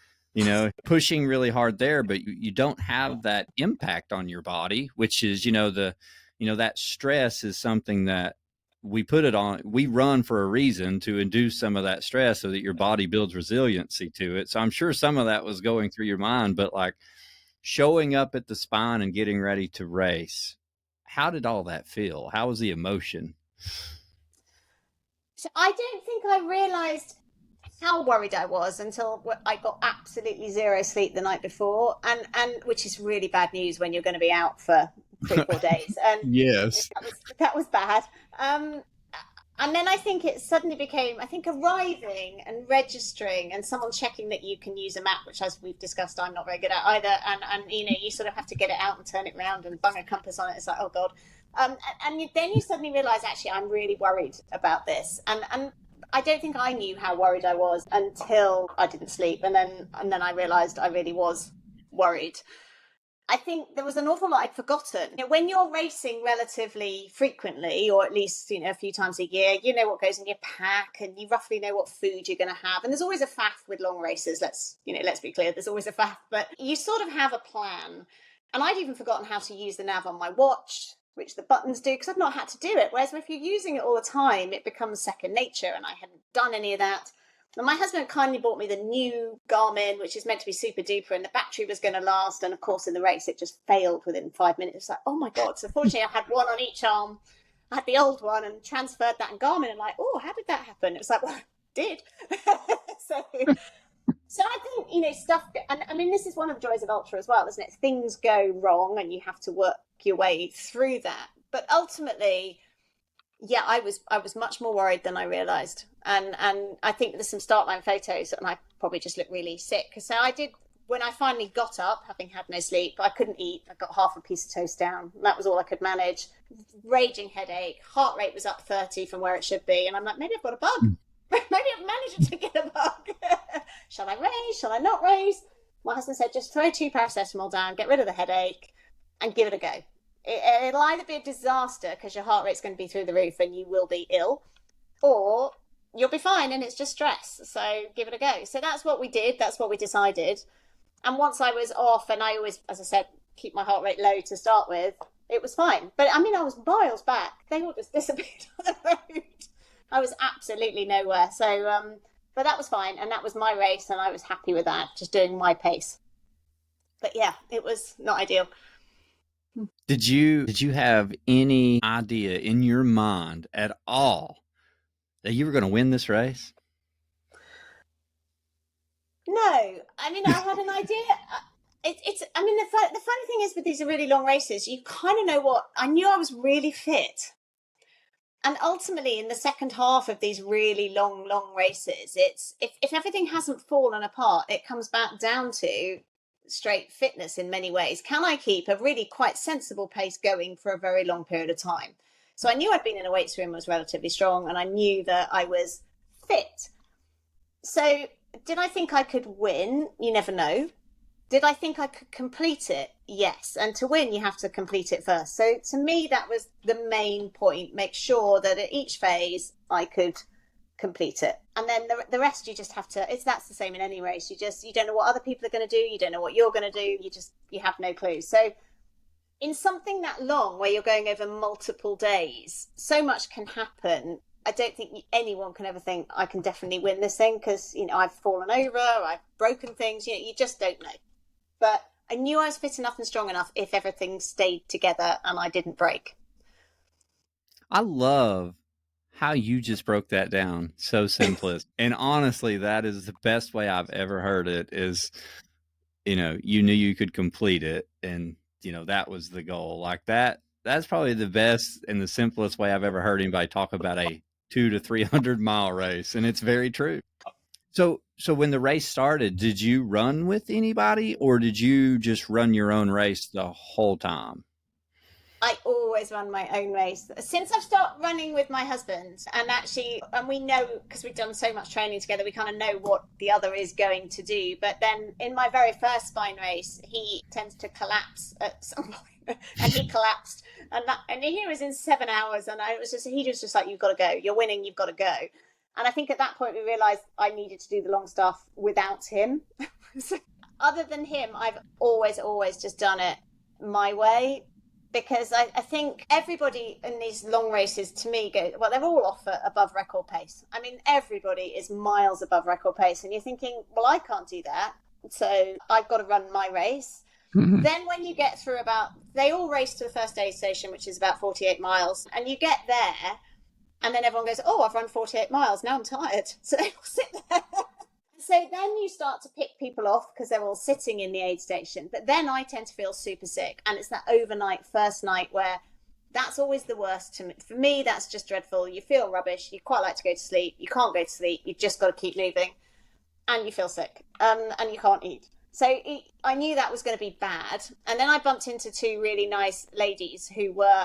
pushing really hard there, but you don't have that impact on your body, which is, that stress is something that we put it on. We run for a reason, to induce some of that stress so that your body builds resiliency to it. So I'm sure some of that was going through your mind, but like showing up at the Spine and getting ready to race, how did all that feel? How was the emotion? So I don't think I realized how worried I was until I got absolutely zero sleep the night before, and which is really bad news when you're going to be out for 3-4 days. And yes, that was bad. And then I think it suddenly became, arriving and registering and someone checking that you can use a map, which, as we've discussed, I'm not very good at either. And you sort of have to get it out and turn it around and bung a compass on it. It's like, oh God. And then you suddenly realize, actually, I'm really worried about this. And I don't think I knew how worried I was until I didn't sleep. And then I realized I really was worried. I think there was an awful lot I'd forgotten. When you're racing relatively frequently, or at least, a few times a year, you know what goes in your pack, and you roughly know what food you're going to have. And there's always a faff with long races. Let's be clear. There's always a faff, but you sort of have a plan. And I'd even forgotten how to use the nav on my watch, which the buttons do, because I've not had to do it. Whereas if you're using it all the time, it becomes second nature, and I hadn't done any of that. And my husband kindly bought me the new Garmin, which is meant to be super duper, and the battery was going to last. And of course, in the race, it just failed within 5 minutes. It's like, oh my God. So fortunately, I had one on each arm. I had the old one and transferred that in Garmin, and like, oh, how did that happen? It was like, well, it did. So I think, stuff, and I mean, this is one of the joys of ultra as well, isn't it? Things go wrong and you have to work your way through that. But ultimately, yeah, I was much more worried than I realized. And I think there's some start line photos and I probably just look really sick. So when I finally got up, having had no sleep, I couldn't eat. I got half a piece of toast down. And that was all I could manage. Raging headache, heart rate was up 30 from where it should be. And I'm like, maybe I've got a bug. Maybe I've managed to get a bug. Shall I race? Shall I not race? My husband said, just throw 2 paracetamol down, get rid of the headache, and give it a go. It'll either be a disaster because your heart rate's going to be through the roof and you will be ill, or you'll be fine and it's just stress. So give it a go. So that's what we did. That's what we decided. And once I was off, and I always, as I said, keep my heart rate low to start with, it was fine. But I mean, I was miles back. They all just disappeared on the road. I was absolutely nowhere. So, but that was fine. And that was my race. And I was happy with that, just doing my pace. But yeah, it was not ideal. Did you have any idea in your mind at all that you were going to win this race? No, I mean, I had an idea. I mean, the funny thing is with these really long races, you kind of know I knew I was really fit. And ultimately, in the second half of these really long races, it's if everything hasn't fallen apart, it comes back down to straight fitness in many ways. Can I keep a really quite sensible pace going for a very long period of time? So I knew I'd been in a weights room, was relatively strong, and I knew that I was fit. So did I think I could win? You never know. Did I think I could complete it? Yes. And to win, you have to complete it first. So to me, that was the main point. Make sure that at each phase I could complete it. And then the rest, you just have to, that's the same in any race. You don't know what other people are going to do. You don't know what you're going to do. You have no clue. So in something that long where you're going over multiple days, so much can happen. I don't think anyone can ever think I can definitely win this thing because, I've fallen over, I've broken things, you just don't know. But I knew I was fit enough and strong enough if everything stayed together and I didn't break. I love how you just broke that down so simplest. And honestly, that is the best way I've ever heard it is, you knew you could complete it. And, that was the goal like that. That's probably the best and the simplest way I've ever heard anybody talk about a 200 to 300 mile race. And it's very true. So when the race started, did you run with anybody or did you just run your own race the whole time? I always run my own race. Since I've started running with my husband, and we know, because we've done so much training together, we kind of know what the other is going to do. But then in my very first spine race, he tends to collapse at some point. And he collapsed. And he was in 7 hours. And he was just like, you've got to go. You're winning. You've got to go. And I think at that point, we realized I needed to do the long stuff without him. So, other than him, I've always just done it my way. Because I think everybody in these long races, to me, they're all off at above record pace. I mean, everybody is miles above record pace. And you're thinking, well, I can't do that. So I've got to run my race. Mm-hmm. Then when you get through they all race to the first aid station, which is about 48 miles. And you get there and then everyone goes, oh, I've run 48 miles. Now I'm tired. So they all sit there. So then you start to pick people off because they're all sitting in the aid station. But then I tend to feel super sick. And it's that overnight, first night where that's always the worst. For me, that's just dreadful. You feel rubbish. You quite like to go to sleep. You can't go to sleep. You've just got to keep moving. And you feel sick. And you can't eat. So I knew that was going to be bad. And then I bumped into 2 really nice ladies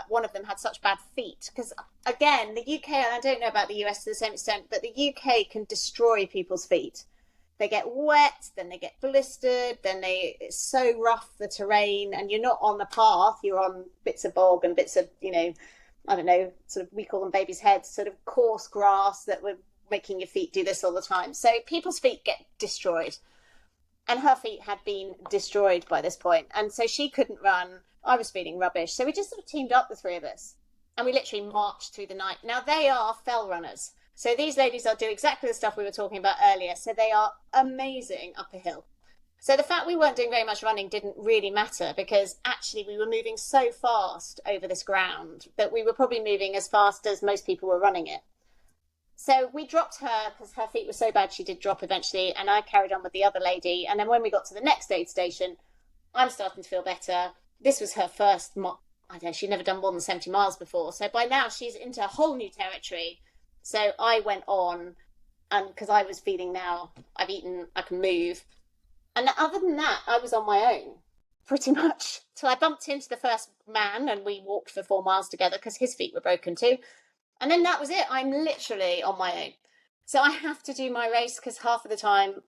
one of them had such bad feet. Because again, the UK, and I don't know about the US to the same extent, but the UK can destroy people's feet. They get wet, then they get blistered, it's so rough, the terrain, and you're not on the path, you're on bits of bog and bits of, I don't know, sort of, we call them baby's heads, sort of coarse grass that were making your feet do this all the time. So people's feet get destroyed. And her feet had been destroyed by this point. And so she couldn't run. I was feeling rubbish. So we just sort of teamed up, the 3 of us. And we literally marched through the night. Now, they are fell runners. So these ladies are doing exactly the stuff we were talking about earlier. So they are amazing up a hill. So the fact we weren't doing very much running didn't really matter because actually we were moving so fast over this ground that we were probably moving as fast as most people were running it. So we dropped her because her feet were so bad she did drop eventually, and I carried on with the other lady. And then when we got to the next aid station, I'm starting to feel better. This was her first, I don't know, she'd never done more than 70 miles before. So by now she's into a whole new territory. So I went on, and because I was feeling now, I've eaten, I can move. And other than that, I was on my own, pretty much. Till I bumped into the first man and we walked for 4 miles together because his feet were broken too. And then that was it. I'm literally on my own. So I have to do my race because half of the time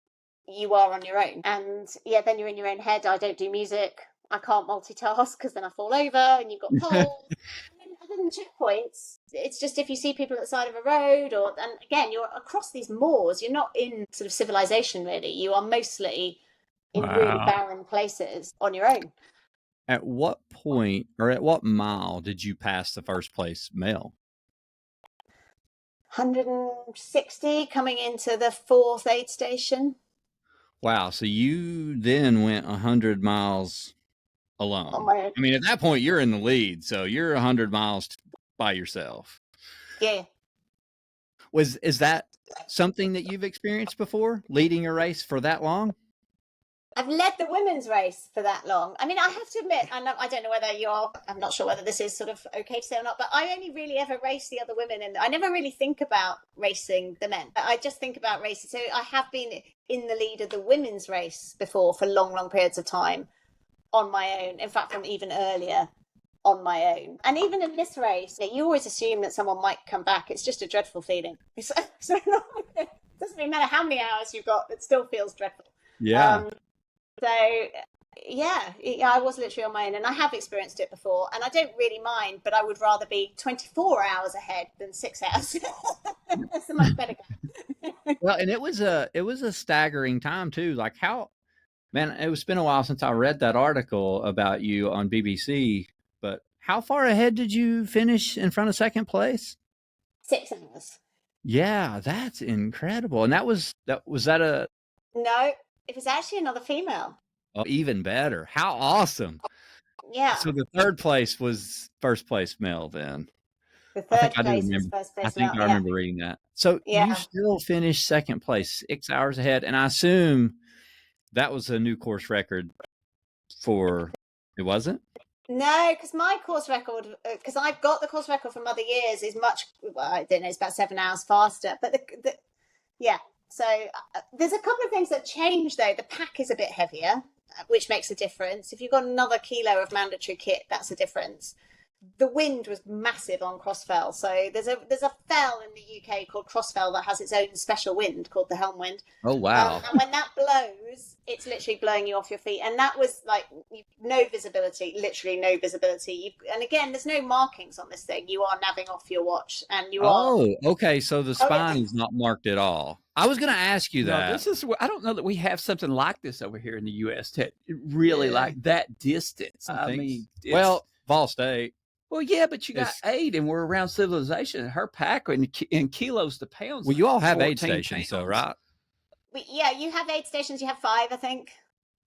you are on your own. And yeah, then you're in your own head. I don't do music. I can't multitask because then I fall over and you've got poles. And then other than checkpoints, it's just if you see people at the side of a road and again, you're across these moors. You're not in sort of civilization really. You are mostly in really barren places on your own. At what point or at what mile did you pass the first place male? 160 coming into the fourth aid station. Wow. So you then went 100 miles alone. I mean, at that point, you're in the lead. So you're 100 miles by yourself. Yeah. Is that something that you've experienced before, leading a race for that long? I've led the women's race for that long. I mean, I have to admit, I don't know whether I'm not sure whether this is sort of okay to say or not, but I only really ever race the other women. And I never really think about racing the men. I just think about racing. So I have been in the lead of the women's race before for long, long periods of time on my own. In fact, from even earlier on my own. And even in this race, you always assume that someone might come back. It's just a dreadful feeling. It doesn't really matter how many hours you've got, it still feels dreadful. Yeah. So, yeah, I was literally on my own, and I have experienced it before, and I don't really mind, but I would rather be 24 hours ahead than 6 hours. It's a much better game. Well, and it was a staggering time too. Like man, it's been a while since I read that article about you on BBC, but how far ahead did you finish in front of second place? 6 hours. Yeah, that's incredible. And was that a... No. It was actually another female. Oh, even better. How awesome. Yeah. So the third place was first place male then. The third place was first place male. I think I remember reading that. So you still finished second place, 6 hours ahead. And I assume that was a new course record it wasn't? No, because my course record, because I've got the course record from other years, is much, I don't know, it's about 7 hours faster. But yeah. So there's a couple of things that change, though. The pack is a bit heavier, which makes a difference. If you've got another kilo of mandatory kit, that's a difference. The wind was massive on Crossfell. So there's a fell in the UK called Crossfell that has its own special wind called the Helm wind. Oh, wow. And when that blows, it's literally blowing you off your feet. And that was like no visibility, literally no visibility. And again, there's no markings on this thing. You are navving off your watch and you are... Oh, okay. So the spine is not marked at all. I was going to ask you that. No, I don't know that we have something like this over here in the U.S. Really like that distance. I mean, well, Ball State. Well, yeah, but you got aid, and we're around civilization. And her pack in kilos to pounds. Well, you all have aid stations, though, right? Yeah, you have aid stations. You have 5, I think.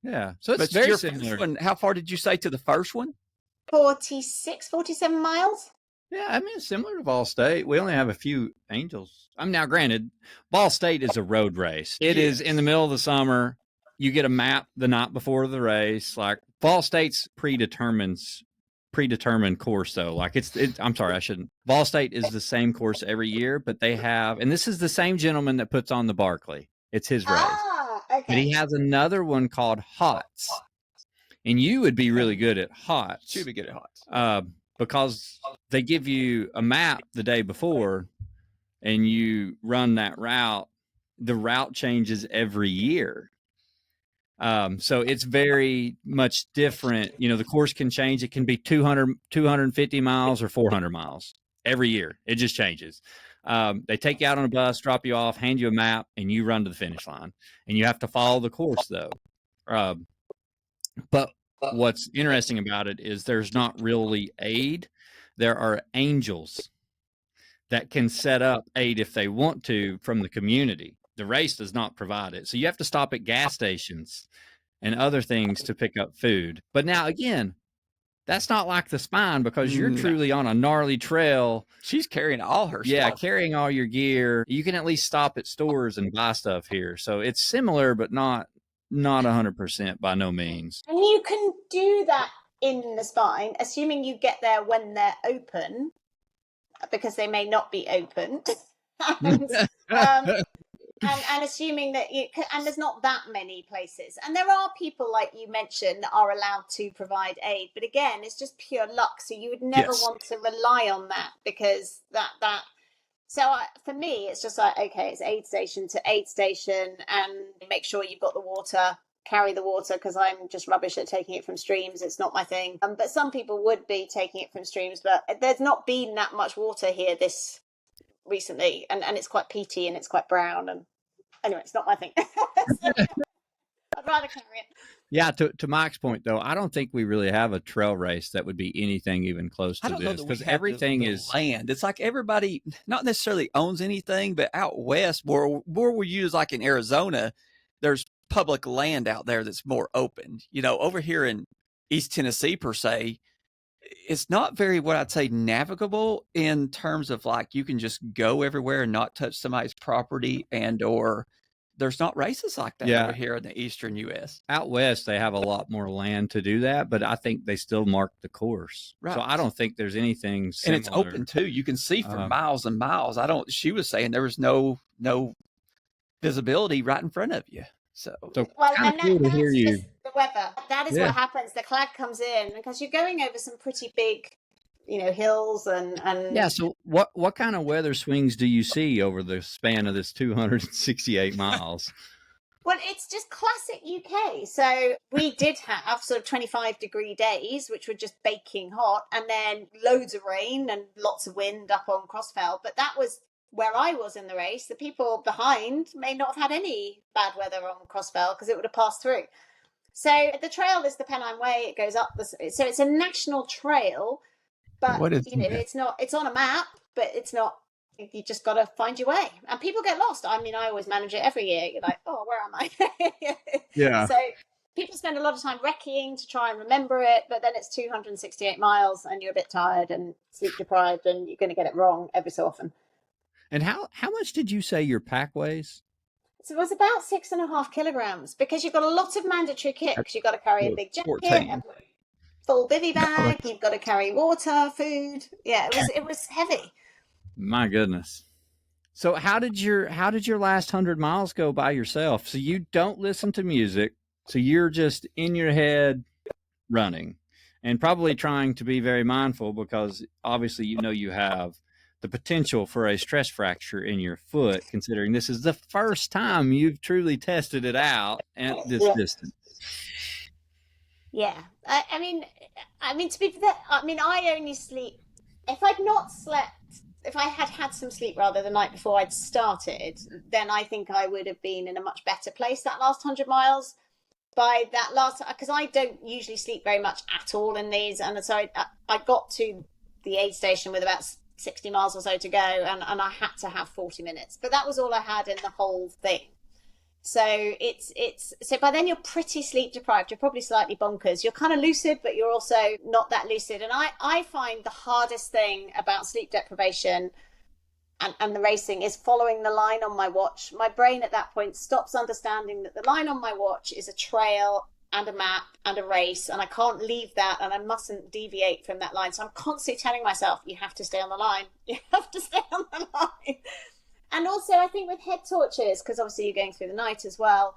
Yeah, so it's very similar. How far did you say to the first one? 46, 47 miles. Yeah, I mean, it's similar to Ball State. We only have a few angels. Now, granted, Ball State is a road race. It is in the middle of the summer. You get a map the night before the race. Like Ball State's predetermined course, though. Like I'm sorry, I shouldn't. Ball State is the same course every year, but they have, and this is the same gentleman that puts on the Barkley. It's his race. Okay. But he has another one called Hots. And you would be really good at Hots. Should be good at Hots. Because they give you a map the day before and you run that route. The route changes every year. So it's very much different. You know, the course can change. It can be 200, 250 miles or 400 miles every year. It just changes. They take you out on a bus, drop you off, hand you a map, and you run to the finish line. And you have to follow the course, though. But what's interesting about it is there's not really aid. There are angels that can set up aid if they want to from the community. The race does not provide it. So you have to stop at gas stations and other things to pick up food. But now, again, That's not like the Spine because you're No. truly on a gnarly trail. She's carrying all her Yeah, stuff. carrying all your gear. You can at least stop at stores and buy stuff here. So it's similar, but not 100% by no means. And you can do that in the Spine, assuming you get there when they're open, because they may not be open. And assuming that and there's not that many places. And there are people, like you mentioned, that are allowed to provide aid. But again, it's just pure luck. So you would never want to rely on that, because for me, it's just like, okay, it's aid station to aid station, and make sure you've got the water, carry the water, because I'm just rubbish at taking it from streams. It's not my thing. But some people would be taking it from streams, but there's not been that much water here this recently, and it's quite peaty and it's quite brown, and anyway, it's not my thing. I'd rather carry it. Yeah, to Mike's point though, I don't think we really have a trail race that would be anything even close to this, because everything is land. It's like everybody not necessarily owns anything, but out west where we use, like in Arizona, there's public land out there that's more open. Over here in East Tennessee per se, it's not very, what I'd say, navigable in terms of like you can just go everywhere and not touch somebody's property, or there's not races like that over here in the eastern U.S. Out west, they have a lot more land to do that, but I think they still mark the course. Right. So I don't think there's anything similar. And it's open too. You can see for miles and miles. She was saying there was no visibility right in front of you. So well, and cool that's just the weather. That is what happens. The clag comes in because you're going over some pretty big, hills and yeah. So what kind of weather swings do you see over the span of this 268 miles? Well, it's just classic UK. So we did have sort of 25-degree days, which were just baking hot, and then loads of rain and lots of wind up on Crossfell. But that was where I was in the race. The people behind may not have had any bad weather on Crossfell because it would have passed through. So the trail is the Pennine Way. It goes up so it's a national trail, but it's not. It's on a map, but it's not. You just got to find your way, and people get lost. I mean, I always manage it every year. You're like, oh, where am I? Yeah. So people spend a lot of time recceing to try and remember it, but then it's 268 miles, and you're a bit tired and sleep deprived, and you're going to get it wrong every so often. And how much did you say your pack weighs? So it was about 6.5 kilograms, because you've got a lot of mandatory kit. Because you've got to carry a big jacket, full bivy bag. You've got to carry water, food. Yeah, it was heavy. My goodness. So how did your last 100 miles go by yourself? So you don't listen to music. So you're just in your head running, and probably trying to be very mindful, because obviously you have the potential for a stress fracture in your foot, considering this is the first time you've truly tested it out at this distance. Yeah. I mean, to be fair, I only sleep, if I'd not slept, if I had had some sleep rather the night before I'd started, then I think I would have been in a much better place that last 100 miles. By that last, because I don't usually sleep very much at all in these, and so I got to the aid station with about 60 miles or so to go, and I had to have 40 minutes, but that was all I had in the whole thing. So so by then you're pretty sleep deprived. You're probably slightly bonkers. You're kind of lucid, but you're also not that lucid. And I find the hardest thing about sleep deprivation and the racing is following the line on my watch. My brain at that point stops understanding that the line on my watch is a trail and a map and a race, and I can't leave that, and I mustn't deviate from that line. So I'm constantly telling myself, you have to stay on the line. You have to stay on the line. And also, I think with head torches, because obviously you're going through the night as well,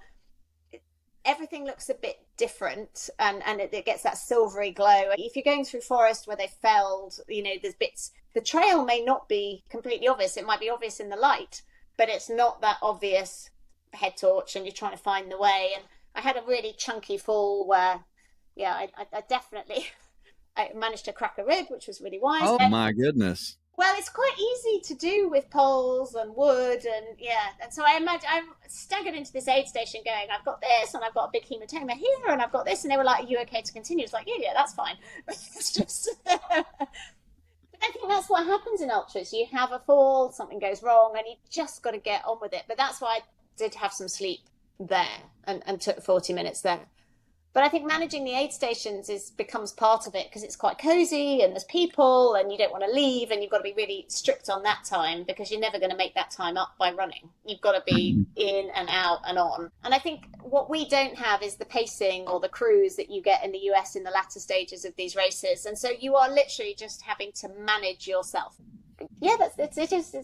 everything looks a bit different, and it gets that silvery glow. If you're going through forest where they felled, there's bits, the trail may not be completely obvious. It might be obvious in the light, but it's not that obvious head torch, and you're trying to find the way. And I had a really chunky fall where, I definitely, I managed to crack a rib, which was really wise. Oh, my goodness. Well, it's quite easy to do with poles and wood, and so I imagine I'm staggered into this aid station going, I've got this, and I've got a big hematoma here, and I've got this, and they were like, are you okay to continue? It's like, yeah, that's fine. It's just, but I think that's what happens in ultras. You have a fall, something goes wrong, and you just got to get on with it. But that's why I did have some sleep there and took 40 minutes there. But I think managing the aid stations becomes part of it because it's quite cozy and there's people and you don't want to leave, and you've got to be really strict on that time because you're never going to make that time up by running. You've got to be in and out and on. And I think what we don't have is the pacing or the crews that you get in the US in the latter stages of these races. And so you are literally just having to manage yourself. Yeah, it's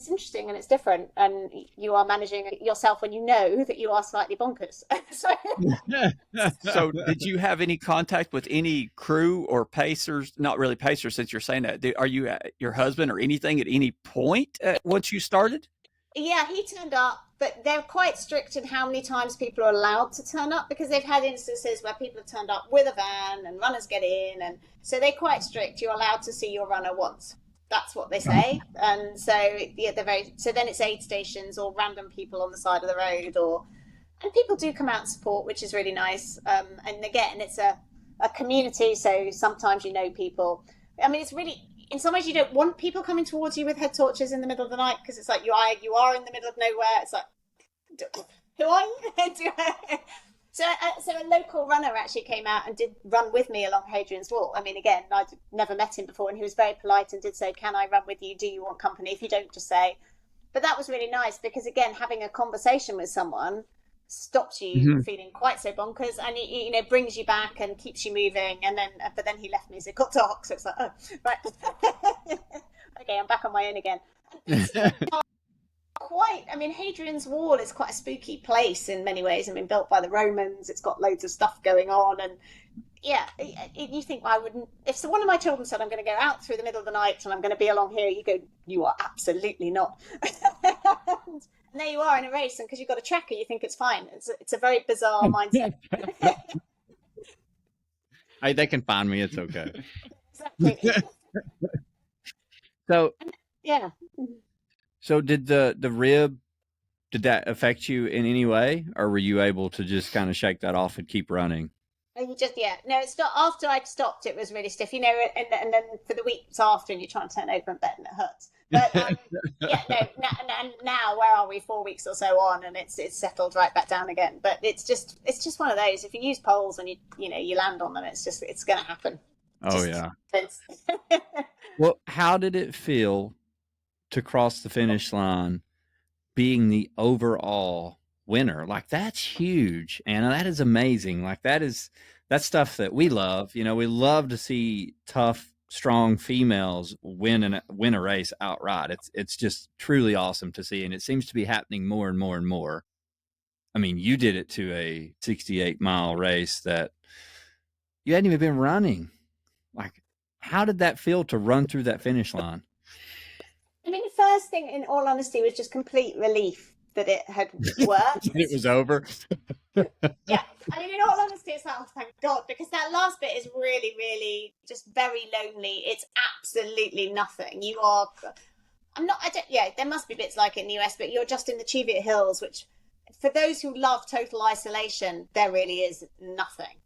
interesting and it's different, and you are managing yourself when you know that you are slightly bonkers. So did you have any contact with any crew or pacers? Not really pacers, since you're saying that. Are you your husband or anything at any point once you started? Yeah, he turned up, but they're quite strict in how many times people are allowed to turn up, because they've had instances where people have turned up with a van and runners get in, and so they're quite strict. You're allowed to see your runner once. That's what they say. And so yeah, so then it's aid stations or random people on the side of the road, and people do come out and support, which is really nice. And again, it's a community, so sometimes you know people. I mean, it's really, in some ways you don't want people coming towards you with head torches in the middle of the night, because it's like you are in the middle of nowhere. It's like, who are you? So a local runner actually came out and did run with me along Hadrian's Wall. I mean, again, I'd never met him before, and he was very polite and did say, "Can I run with you? Do you want company? If you don't, just say." But that was really nice because, again, having a conversation with someone stops you feeling quite so bonkers, and it brings you back and keeps you moving. And then, but then he left me as it got dark, so it's like, oh, right, okay, I'm back on my own again. I mean, Hadrian's Wall is quite a spooky place in many ways. I mean, built by the Romans, it's got loads of stuff going on, and yeah, you think, well, I wouldn't. If one of my children said, "I'm going to go out through the middle of the night and I'm going to be along here," you go, "You are absolutely not." And there you are in a race, and because you've got a tracker, you think it's fine. It's a very bizarre mindset. They can find me. It's okay. Exactly. So yeah. So did the rib, did that affect you in any way, or were you able to just kind of shake that off and keep running? You just, no, it's not. After I'd stopped, it was really stiff, and then for the weeks after, and you try and turn over in bed and it hurts. But yeah, no, now where are we? 4 weeks or so on, and it's settled right back down again. But it's just one of those. If you use poles and you land on them, it's going to happen. Oh yeah. Well, how did it feel to cross the finish line being the overall winner? Like, that's huge, Anna. That is amazing. Like, that's stuff that we love. We love to see tough, strong females win a race outright. It's just truly awesome to see, and it seems to be happening more and more and more. I mean, you did it to a 68-mile race that you hadn't even been running. Like, how did that feel to run through that finish line? I mean, the first thing, in all honesty, was just complete relief that it had worked. It was over. Yeah. I mean, in all honesty, it's like, oh, thank God, because that last bit is really, really just very lonely. It's absolutely nothing. There must be bits like it in the US, but you're just in the Cheviot Hills, which for those who love total isolation, there really is nothing.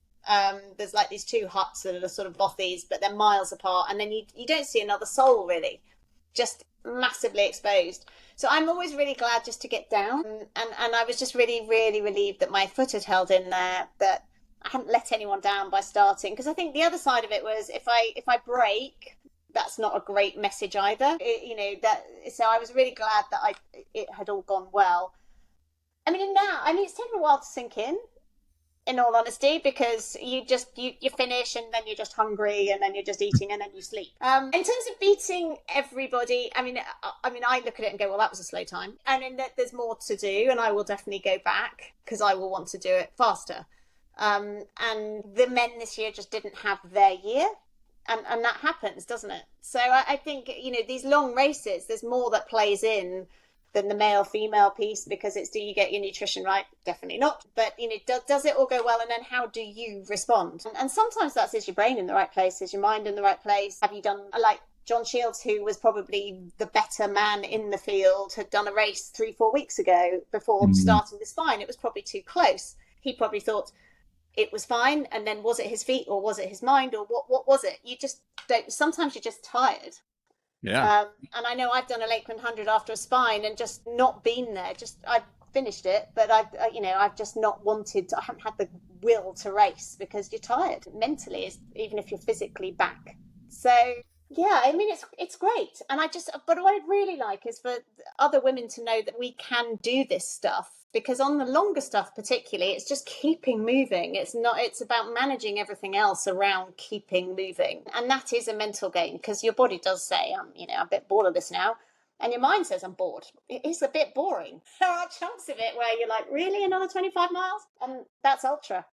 There's like these two huts that are sort of bothies, but they're miles apart, and then you don't see another soul, really. Just massively exposed. So I'm always really glad just to get down, and I was just really, really relieved that my foot had held in there, that I hadn't let anyone down by starting, because I think the other side of it was if I break, that's not a great message either. So I was really glad that it had all gone well. I mean, it's taken a while to sink in all honesty, because you finish and then you're just hungry and then you're just eating and then you sleep. In terms of beating everybody, I mean, I look at it and go, well, that was a slow time. I mean, there's more to do, and I will definitely go back because I will want to do it faster. And the men this year just didn't have their year. And that happens, doesn't it? So I think, these long races, there's more that plays in than the male-female piece, because it's, do you get your nutrition right? Definitely not. But, does it all go well? And then how do you respond? And sometimes that's, is your brain in the right place? Is your mind in the right place? Have you done, like John Shields, who was probably the better man in the field, had done a race 3-4 weeks ago before starting the spine. It was probably too close. He probably thought it was fine. And then was it his feet, or was it his mind, or what was it? You just don't, sometimes you're just tired. Yeah. And I know I've done a Lakeland 100 after a spine and just not been there. finished it, but I've just not wanted to, I haven't had the will to race because you're tired mentally, even if you're physically back. So yeah, I mean, it's great. And but what I'd really like is for other women to know that we can do this stuff, because on the longer stuff, particularly, it's just keeping moving. It's about managing everything else around keeping moving. And that is a mental game, because your body does say, I'm a bit bored of this now. And your mind says, I'm bored. It is a bit boring. There are chunks of it where you're like, really, another 25 miles? And that's ultra.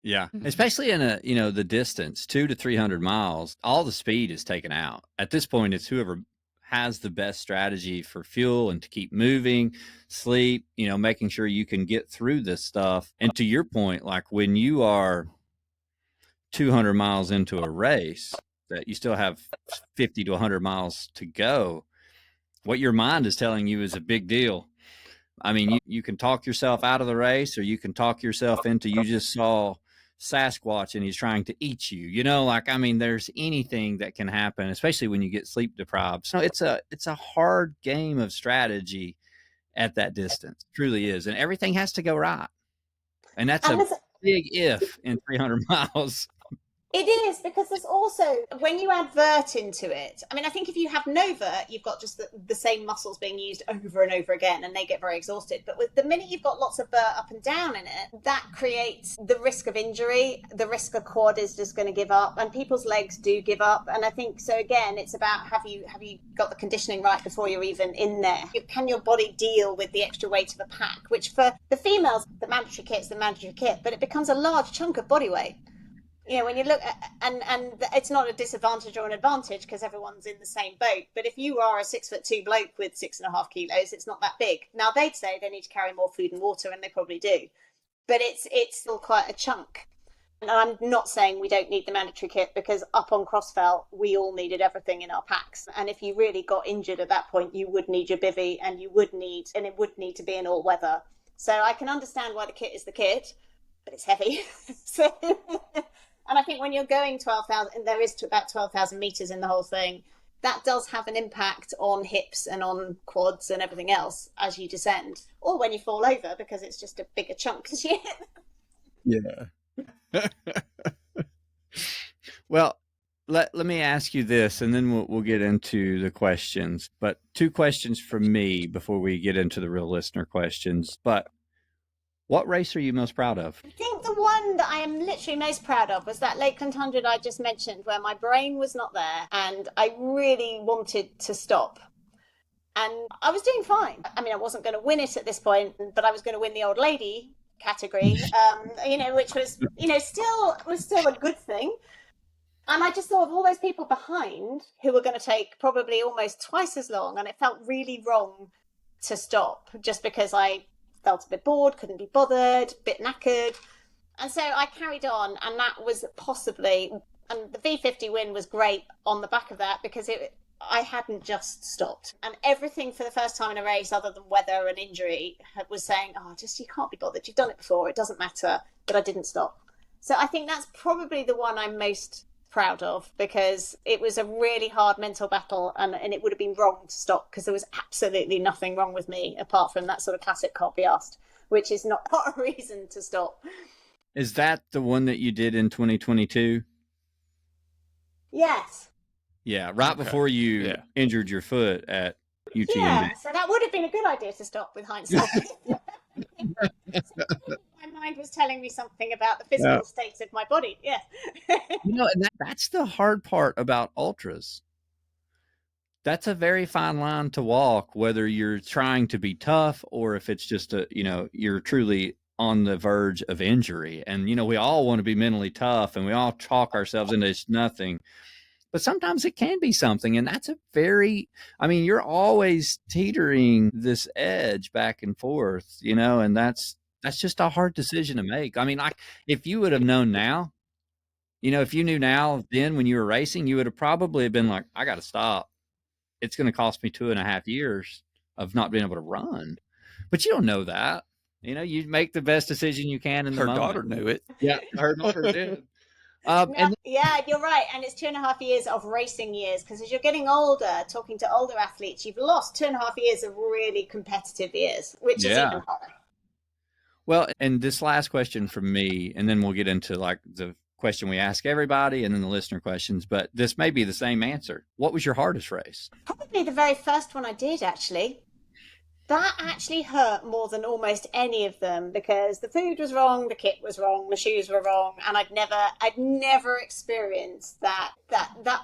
Yeah. Especially in the distance, 200 to 300 miles, all the speed is taken out. At this point, it's whoever has the best strategy for fuel and to keep moving, sleep, making sure you can get through this stuff. And to your point, like when you are 200 miles into a race that you still have 50 to 100 miles to go, what your mind is telling you is a big deal. I mean, you can talk yourself out of the race, or you can talk yourself into, you just saw Sasquatch and he's trying to eat you, there's anything that can happen, especially when you get sleep deprived. So it's a hard game of strategy at that distance. It truly is. And everything has to go right. And that's a big if in 300 miles. It is, because there's also, when you add vert into it, I mean, I think if you have no vert, you've got just the same muscles being used over and over again, and they get very exhausted. But with the minute you've got lots of vert up and down in it, that creates the risk of injury. The risk of quad is just going to give up, and people's legs do give up. And I think, so again, it's about, have you got the conditioning right before you're even in there? Can your body deal with the extra weight of a pack, which for the females, the mandatory kit's the mandatory kit, but it becomes a large chunk of body weight. When you look at, and it's not a disadvantage or an advantage because everyone's in the same boat. But if you are a 6'2" bloke with 6.5 kilos, it's not that big. Now they'd say they need to carry more food and water, and they probably do, but it's still quite a chunk. And I'm not saying we don't need the mandatory kit, because up on Crossfell, we all needed everything in our packs. And if you really got injured at that point, you would need your bivvy, and it would need to be in all weather. So I can understand why the kit is the kit, but it's heavy. So. And I think when you're going 12,000, and there is about 12,000 meters in the whole thing, that does have an impact on hips and on quads and everything else as you descend, or when you fall over, because it's just a bigger chunk. Yeah. Well, let me ask you this, and then we'll get into the questions. But 2 questions from me before we get into the real listener questions. But what race are you most proud of? I think the one that I am literally most proud of was that Lakeland 100 I just mentioned, where my brain was not there and I really wanted to stop. And I was doing fine. I mean, I wasn't going to win it at this point, but I was going to win the old lady category, which was, still a good thing. And I just thought of all those people behind who were going to take probably almost twice as long. And it felt really wrong to stop, just because I felt a bit bored, couldn't be bothered, a bit knackered. And so I carried on, and that was possibly, and the V50 win was great on the back of that, because I hadn't just stopped. And everything for the first time in a race, other than weather and injury, was saying, you can't be bothered. You've done it before. It doesn't matter. But I didn't stop. So I think that's probably the one I'm most proud of, because it was a really hard mental battle, and it would have been wrong to stop, because there was absolutely nothing wrong with me apart from that sort of classic can't be asked, which is not a reason to stop. Is that the one that you did in 2022? Yes. Yeah, right before you injured your foot at UTMB. Yeah, so that would have been a good idea to stop with hindsight. My mind was telling me something about the physical states of my body. Yeah. And that's the hard part about ultras. That's a very fine line to walk, whether you're trying to be tough or if it's just you're truly on the verge of injury. And, we all want to be mentally tough, and we all talk ourselves into nothing. But sometimes it can be something, and that's you're always teetering this edge back and forth, and that's just a hard decision to make. I mean, like, if you would have known now, if you knew now then when you were racing, you would have probably been like, I got to stop. It's going to cost me 2.5 years of not being able to run. But you don't know that. You make the best decision you can in the moment. Her daughter knew it. Yeah, her daughter did. And Yeah, you're right. And it's 2.5 years of racing years, because as you're getting older, talking to older athletes, you've lost 2.5 years of really competitive years, which is even harder. Well, and this last question from me, and then we'll get into like the question we ask everybody and then the listener questions, but this may be the same answer. What was your hardest race? Probably the very first one I did, actually. That actually hurt more than almost any of them, because the food was wrong, the kit was wrong, the shoes were wrong, and I'd never experienced that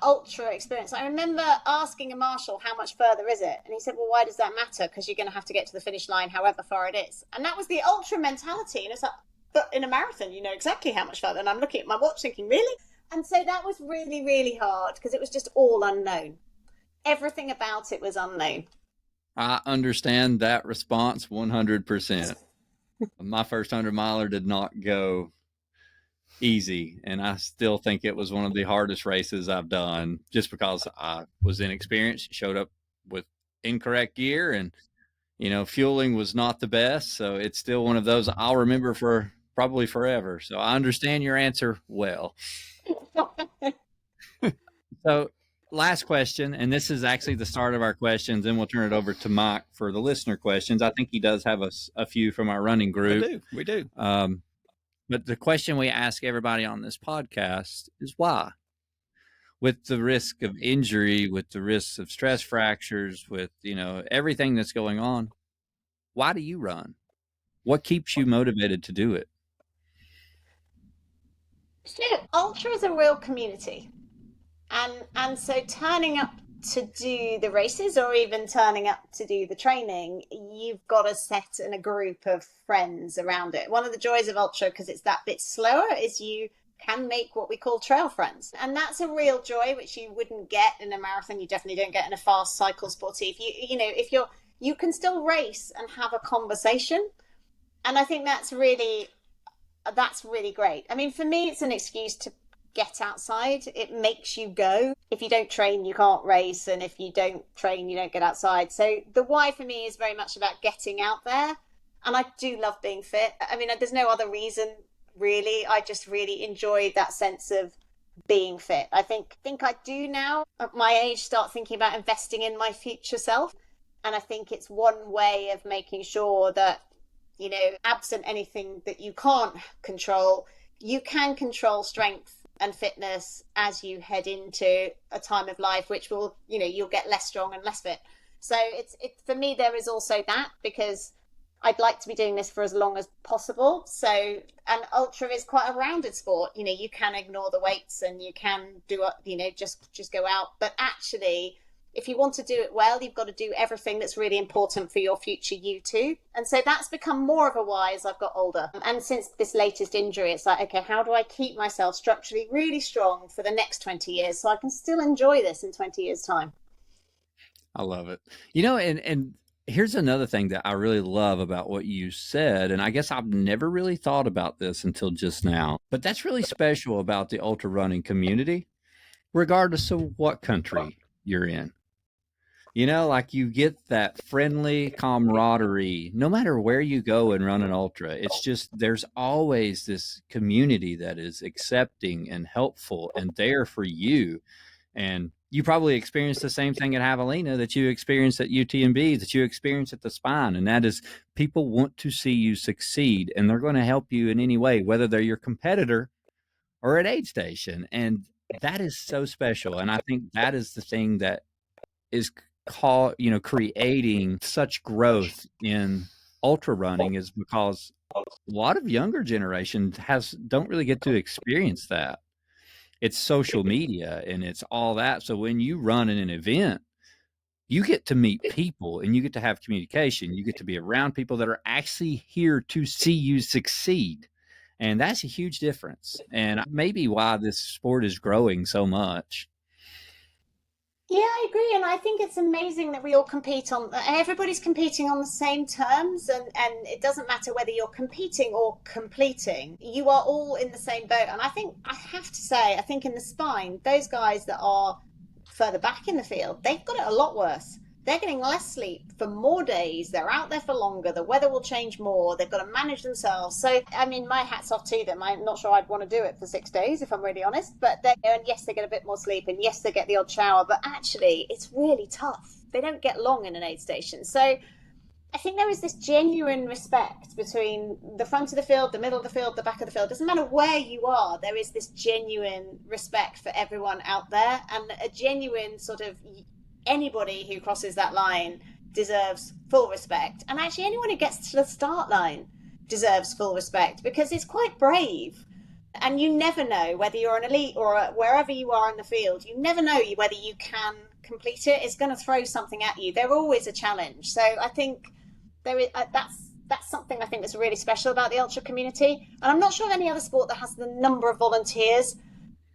ultra experience. I remember asking a marshal, how much further is it? And he said, well, why does that matter? Because you're going to have to get to the finish line however far it is. And that was the ultra mentality. And it's like, but in a marathon, you know exactly how much further. And I'm looking at my watch thinking, really? And so that was really, really hard, because it was just all unknown. Everything about it was unknown. I understand that response 100%. My first 100-miler did not go easy, and I still think it was one of the hardest races I've done, just because I was inexperienced, showed up with incorrect gear, and, you know, fueling was not the best. So it's still one of those I'll remember for probably forever. So I understand your answer well. So last question, and this is actually the start of our questions, then we'll turn it over to Mike for the listener questions. I think he does have a few from our running group. We do. But the question we ask everybody on this podcast is why? With the risk of injury, with the risks of stress fractures, with, you know, everything that's going on, why do you run? What keeps you motivated to do it? So ultra is a real community. And so turning up to do the races, or even turning up to do the training, you've got a set and a group of friends around it. One of the joys of ultra, because it's that bit slower, is you can make what we call trail friends. And that's a real joy, which you wouldn't get in a marathon. You definitely don't get in a fast cycle sporty. If you can still race and have a conversation. And I think that's really great. I mean, for me, it's an excuse to get outside. It makes you go. If you don't train, you can't race, and if you don't train, you don't get outside. So the why for me is very much about getting out there, and I do love being fit. I mean, there's no other reason really. I just really enjoy that sense of being fit. I think I do now at my age start thinking about investing in my future self, and I think it's one way of making sure that, you know, absent anything that you can't control, you can control strength and fitness as you head into a time of life which will, you know, you'll get less strong and less fit. So it's for me, there is also that, because I'd like to be doing this for as long as possible. So, and ultra is quite a rounded sport. You know, you can ignore the weights and you can do, you know, just go out. But actually, if you want to do it well, you've got to do everything that's really important for your future you too. And so that's become more of a why as I've got older. And since this latest injury, it's like, okay, how do I keep myself structurally really strong for the next 20 years so I can still enjoy this in 20 years' time? I love it. You know, and here's another thing that I really love about what you said, and I guess I've never really thought about this until just now, but that's really special about the ultra running community, regardless of what country you're in. You know, like you get that friendly camaraderie no matter where you go and run an ultra. It's just, there's always this community that is accepting and helpful and there for you. And you probably experienced the same thing at Javelina that you experienced at UTMB, that you experienced at the Spine. And that is, people want to see you succeed, and they're going to help you in any way, whether they're your competitor or at aid station. And that is so special. And I think that is the thing that is creating such growth in ultra running, is because a lot of younger generation don't really get to experience that. It's social media and it's all that. So when you run in an event, you get to meet people and you get to have communication. You get to be around people that are actually here to see you succeed. And that's a huge difference. And maybe why this sport is growing so much. Yeah, I agree. And I think it's amazing that we all everybody's competing on the same terms. And it doesn't matter whether you're competing or completing, you are all in the same boat. And I have to say, I think in the Spine, those guys that are further back in the field, they've got it a lot worse. they're getting less sleep for more days. They're out there for longer. The weather will change more. They've got to manage themselves. So, I mean, my hat's off to them. I'm not sure I'd want to do it for 6 days, if I'm really honest. But and yes, they get a bit more sleep, and yes, they get the odd shower. But actually, it's really tough. They don't get long in an aid station. So I think there is this genuine respect between the front of the field, the middle of the field, the back of the field. Doesn't matter where you are, there is this genuine respect for everyone out there, and a genuine sort of anybody who crosses that line deserves full respect. And actually anyone who gets to the start line deserves full respect, because it's quite brave. And you never know whether you're an elite or wherever you are in the field, you never know whether you can complete it. It's going to throw something at you. They're always a challenge. So I think there is, that's something I think that's really special about the ultra community. And I'm not sure of any other sport that has the number of volunteers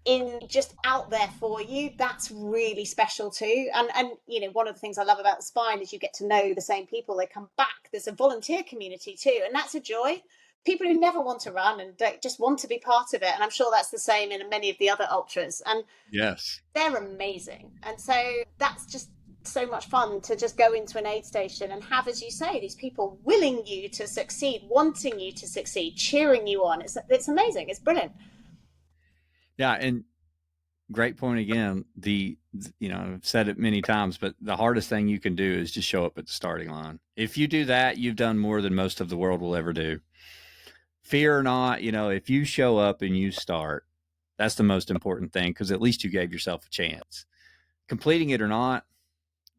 in just out there for you. That's really special too. And you know, one of the things I love about the Spine is you get to know the same people. They come back. There's a volunteer community too, and that's a joy. People who never want to run and don't, just want to be part of it. And I'm sure that's the same in many of the other ultras. And yes, they're amazing. And so that's just so much fun to just go into an aid station and have, as you say, these people willing you to succeed, wanting you to succeed, cheering you on. It's amazing. It's brilliant. Yeah, and great point again. I've said it many times, but the hardest thing you can do is just show up at the starting line. If you do that, you've done more than most of the world will ever do. Fear or not, if you show up and you start, that's the most important thing, because at least you gave yourself a chance. Completing it or not,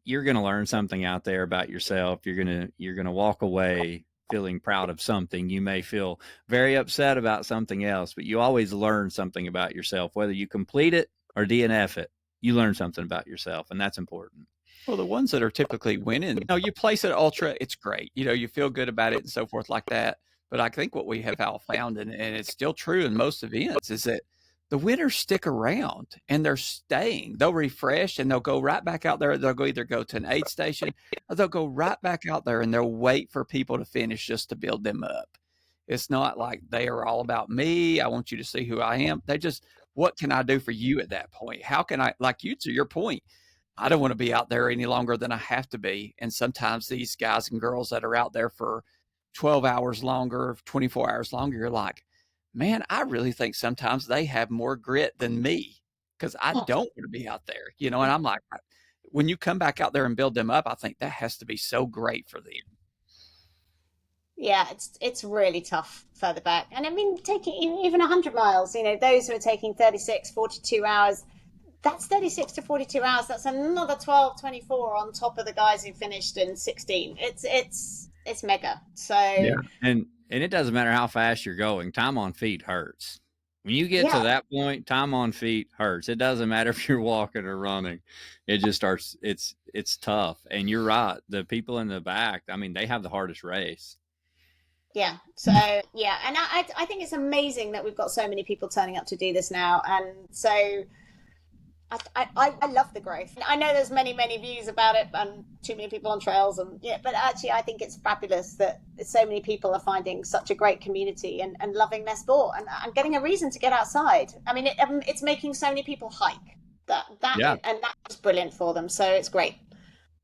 you're going to learn something out there about yourself. You're going to walk away feeling proud of something. You may feel very upset about something else, but you always learn something about yourself. Whether you complete it or DNF it, you learn something about yourself, and that's important. Well, the ones that are typically winning, you place at ultra, it's great. You feel good about it and so forth like that. But I think what we have all found, and it's still true in most events, is that the winners stick around and they're staying. They'll refresh and they'll go right back out there. They'll either go to an aid station or they'll go right back out there and they'll wait for people to finish just to build them up. It's not like they are all about me. I want you to see who I am. They just, what can I do for you at that point? How can I, like you, to your point, I don't want to be out there any longer than I have to be. And sometimes these guys and girls that are out there for 12 hours longer, 24 hours longer, you're like, man, I really think sometimes they have more grit than me, because I don't want to be out there, and I'm like, when you come back out there and build them up, I think that has to be so great for them. Yeah, it's really tough further back. And I mean, taking even 100 miles, those who are taking 36, 42 hours, that's 36 to 42 hours. That's another 12, 24 on top of the guys who finished in 16. It's mega. So yeah. And it doesn't matter how fast you're going. Time on feet hurts. When you get to that point, time on feet hurts. It doesn't matter if you're walking or running. It just starts. It's tough. And you're right. The people in the back, I mean, they have the hardest race. Yeah. So yeah, and I think it's amazing that we've got so many people turning up to do this now. And so I love the growth. I know there's many views about it and too many people on trails, but actually I think it's fabulous that so many people are finding such a great community and loving their sport and getting a reason to get outside. I mean, it's making so many people hike and that's brilliant for them. So it's great.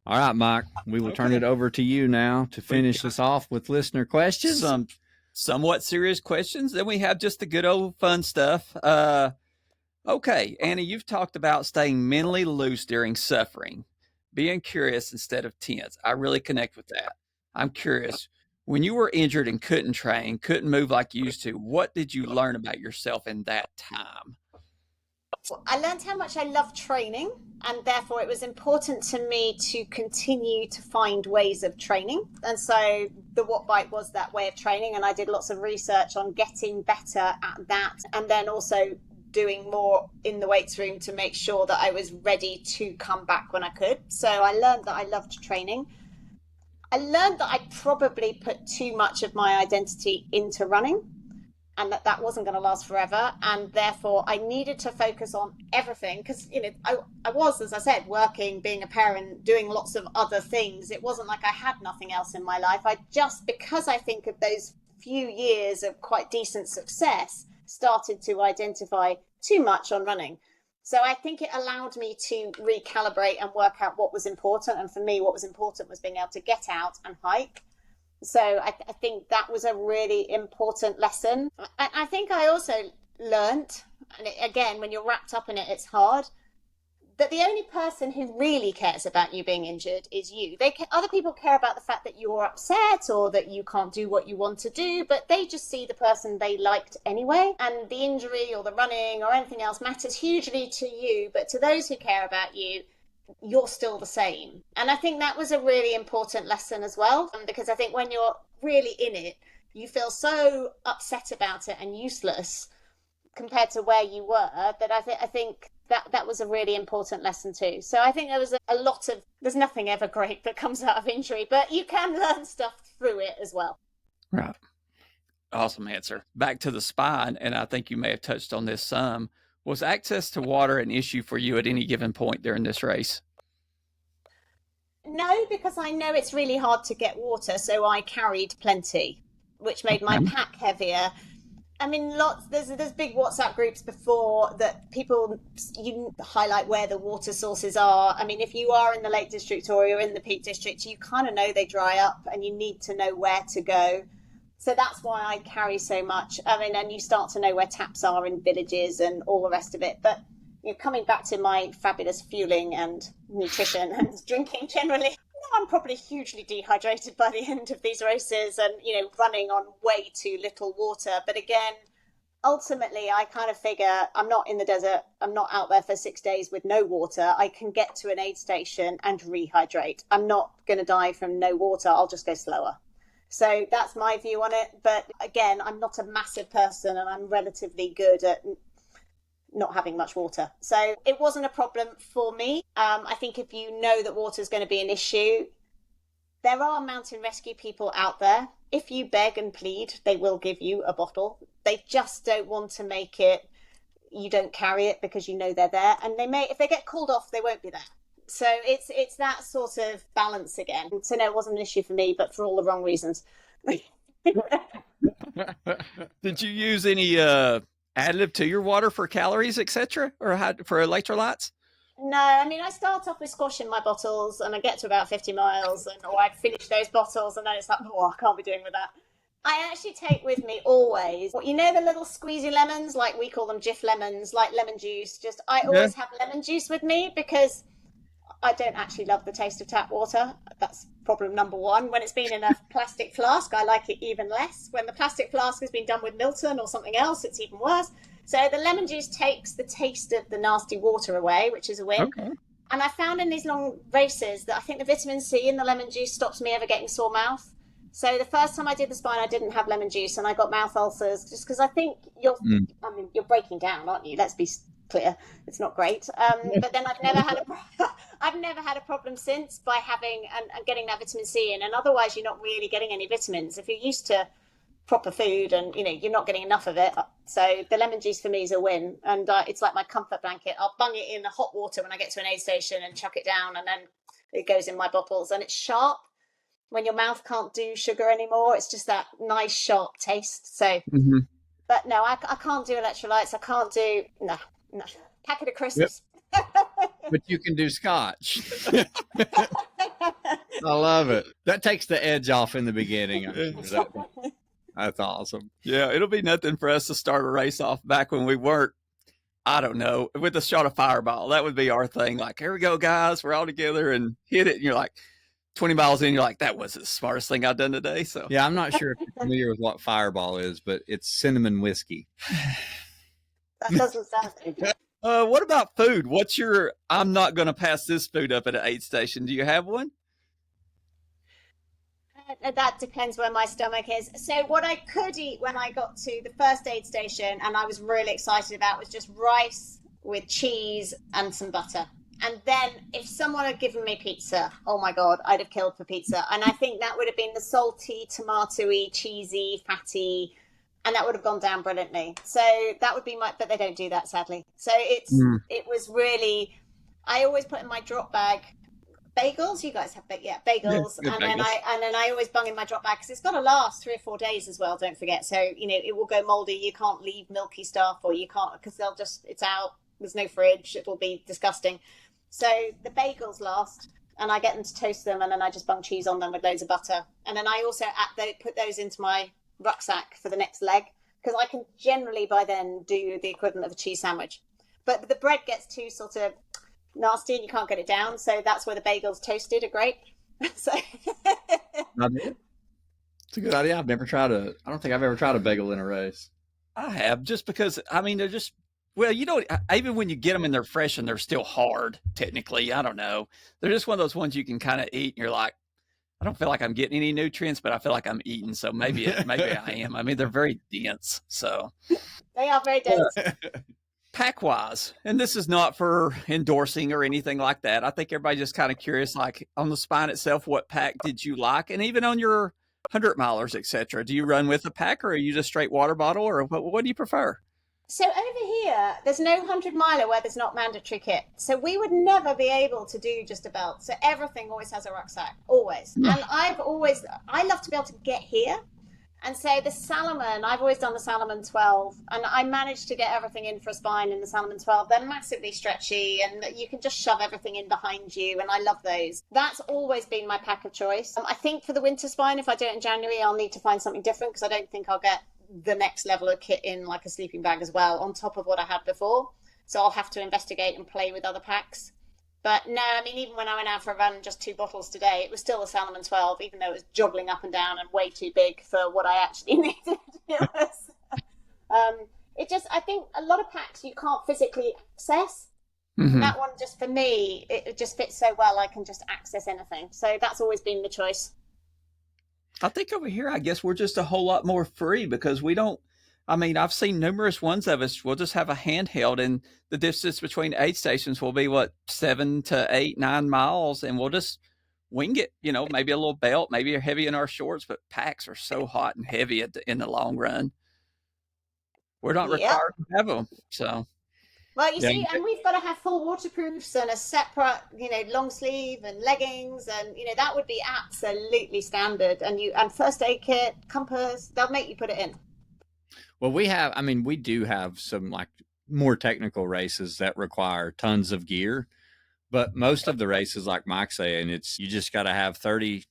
All right, Mike, we will turn it over to you now to finish this off with listener questions. Some somewhat serious questions. Then we have just the good old fun stuff. Okay, Annie, you've talked about staying mentally loose during suffering, being curious instead of tense. I really connect with that. I'm curious, when you were injured and couldn't train, couldn't move like you used to, what did you learn about yourself in that time? I learned how much I love training, and therefore it was important to me to continue to find ways of training. And so the Watt Bike was that way of training, and I did lots of research on getting better at that, and then also doing more in the weights room to make sure that I was ready to come back when I could. So I learned that I loved training. I learned that I probably put too much of my identity into running, and that wasn't going to last forever. And therefore I needed to focus on everything, because, I was, as I said, working, being a parent, doing lots of other things. It wasn't like I had nothing else in my life. Because I think of those few years of quite decent success, started to identify too much on running. So I think it allowed me to recalibrate and work out what was important. And for me, what was important was being able to get out and hike. So I think that was a really important lesson. I think I also learnt, and again, when you're wrapped up in it, it's hard, that the only person who really cares about you being injured is you. Other people care about the fact that you're upset or that you can't do what you want to do, but they just see the person they liked anyway. And the injury or the running or anything else matters hugely to you, but to those who care about you, you're still the same. And I think that was a really important lesson as well, because I think when you're really in it, you feel so upset about it and useless compared to where you were, that I think that was a really important lesson too. So I think there was a lot of, there's nothing ever great that comes out of injury, but you can learn stuff through it as well. Right. Awesome answer. Back to the spine, and I think you may have touched on this some. Was access to water an issue for you at any given point during this race? No, because I know it's really hard to get water, so I carried plenty, which made my pack heavier. I mean, there's big WhatsApp groups before that you highlight where the water sources are. I mean, if you are in the Lake District or you're in the Peak District, you kind of know they dry up and you need to know where to go. So that's why I carry so much. I mean, and you start to know where taps are in villages and all the rest of it. But coming back to my fabulous fueling and nutrition and drinking generally, I'm probably hugely dehydrated by the end of these races and, running on way too little water. But again, ultimately, I kind of figure I'm not in the desert. I'm not out there for 6 days with no water. I can get to an aid station and rehydrate. I'm not going to die from no water. I'll just go slower. So that's my view on it. But again, I'm not a massive person and I'm relatively good at not having much water. So it wasn't a problem for me. I think if you know that water is going to be an issue, there are mountain rescue people out there. If you beg and plead, they will give you a bottle. They just don't want to make it, you don't carry it because you know they're there. And they may, if they get called off, they won't be there. So it's that sort of balance again. So no, it wasn't an issue for me, but for all the wrong reasons. Did you use any additive to your water for calories, etc., or for electrolytes? No, I mean, I start off with squashing my bottles and I get to about 50 miles or I finish those bottles and then it's like, I can't be doing with that. I actually take with me always, the little squeezy lemons, like we call them Jif lemons, like lemon juice. I always have lemon juice with me because I don't actually love the taste of tap water. That's problem number one. When it's been in a plastic flask, I like it even less. When the plastic flask has been done with Milton or something else, it's even worse. So the lemon juice takes the taste of the nasty water away, which is a win. Okay. And I found in these long races that I think the vitamin C in the lemon juice stops me ever getting sore mouth. So the first time I did the spine, I didn't have lemon juice and I got mouth ulcers just because I think you're breaking down, aren't you? Let's be clear. It's not great. But then I've never had a problem since by having and getting that vitamin C in. And otherwise, you're not really getting any vitamins. If you're used to proper food and, you're not getting enough of it. So the lemon juice for me is a win. And it's like my comfort blanket. I'll bung it in the hot water when I get to an aid station and chuck it down. And then it goes in my bottles. And it's sharp. When your mouth can't do sugar anymore, it's just that nice sharp taste. So, But no, I can't do electrolytes. I can't do, no. Packet of crisps. Yep. But you can do scotch. I love it. That takes the edge off in the beginning. That's awesome. Yeah, it'll be nothing for us to start a race off back when we weren't, I don't know, with a shot of Fireball. That would be our thing. Like, here we go, guys. We're all together and hit it. And you're like, 20 miles in, you're like, that was the smartest thing I've done today. So yeah, I'm not sure if you're familiar with what Fireball is, but it's cinnamon whiskey. That doesn't sound good. What about food? What's your, I'm not going to pass this food up at an aid station. Do you have one? That depends where my stomach is. So what I could eat when I got to the first aid station and I was really excited about was just rice with cheese and some butter. And then if someone had given me pizza, oh my God, I'd have killed for pizza. And I think that would have been the salty, tomatoey, cheesy, fatty, and that would have gone down brilliantly. So that would be but they don't do that, sadly. So it was really, I always put in my drop bag bagels. You guys have bagels. Yeah, and then I always bung in my drop bag because it's got to last 3 or 4 days as well. Don't forget. So, it will go moldy. You can't leave milky stuff or you can't, because it's out. there's no fridge. It'll be disgusting. So the bagels last, and I get them to toast them, and then I just bung cheese on them with loads of butter. And then I also put those into my rucksack for the next leg, because I can generally by then do the equivalent of a cheese sandwich. But the bread gets too sort of nasty and you can't get it down. So that's where the bagels toasted are great. So it's a good idea. I don't think I've ever tried a bagel in a race. I have, just because, I mean, they're just, well, you know, even when you get them and they're fresh and they're still hard, technically, I don't know. They're just one of those ones you can kind of eat and you're like, I don't feel like I'm getting any nutrients, but I feel like I'm eating. So maybe I am. I mean, they're very dense. So they are very dense. Pack wise, and this is not for endorsing or anything like that. I think everybody's just kind of curious, like on the Spine itself, what pack did you like? And even on your 100 milers, etc. Do you run with a pack, or are you just straight water bottle, or what do you prefer? So over here, there's no 100 miler where there's not mandatory kit. So we would never be able to do just a belt. So everything always has a rucksack, always. And I love to be able to get here. And so the Salomon, I've always done the Salomon 12, and I managed to get everything in for a Spine in the Salomon 12. They're massively stretchy, and you can just shove everything in behind you, and I love those. That's always been my pack of choice. I think for the winter Spine, if I do it in January, I'll need to find something different, because I don't think I'll get the next level of kit in, like a sleeping bag as well, on top of what I had before. So I'll have to investigate and play with other packs. But no, I mean, even when I went out for a run, just 2 bottles today, it was still a Salomon 12, even though it was joggling up and down and way too big for what I actually needed. I think a lot of packs you can't physically access. Mm-hmm. That one, just for me, it just fits so well, I can just access anything. So that's always been the choice. I think over here, I guess we're just a whole lot more free, because we don't, I mean, I've seen numerous ones of us, we'll just have a handheld, and the distance between aid stations will be 7 to 8, 9 miles, and we'll just wing it, you know, maybe a little belt, maybe you're heavy in our shorts, but packs are so hot and heavy in the long run. We're not required to have them. So, well, you see, and we've got to have full waterproofs and a separate, long sleeve and leggings, and that would be absolutely standard. And first aid kit, compass, they'll make you put it in. Well, we do have some like more technical races that require tons of gear, but most of the races, like Mike's saying, you just got to have 30.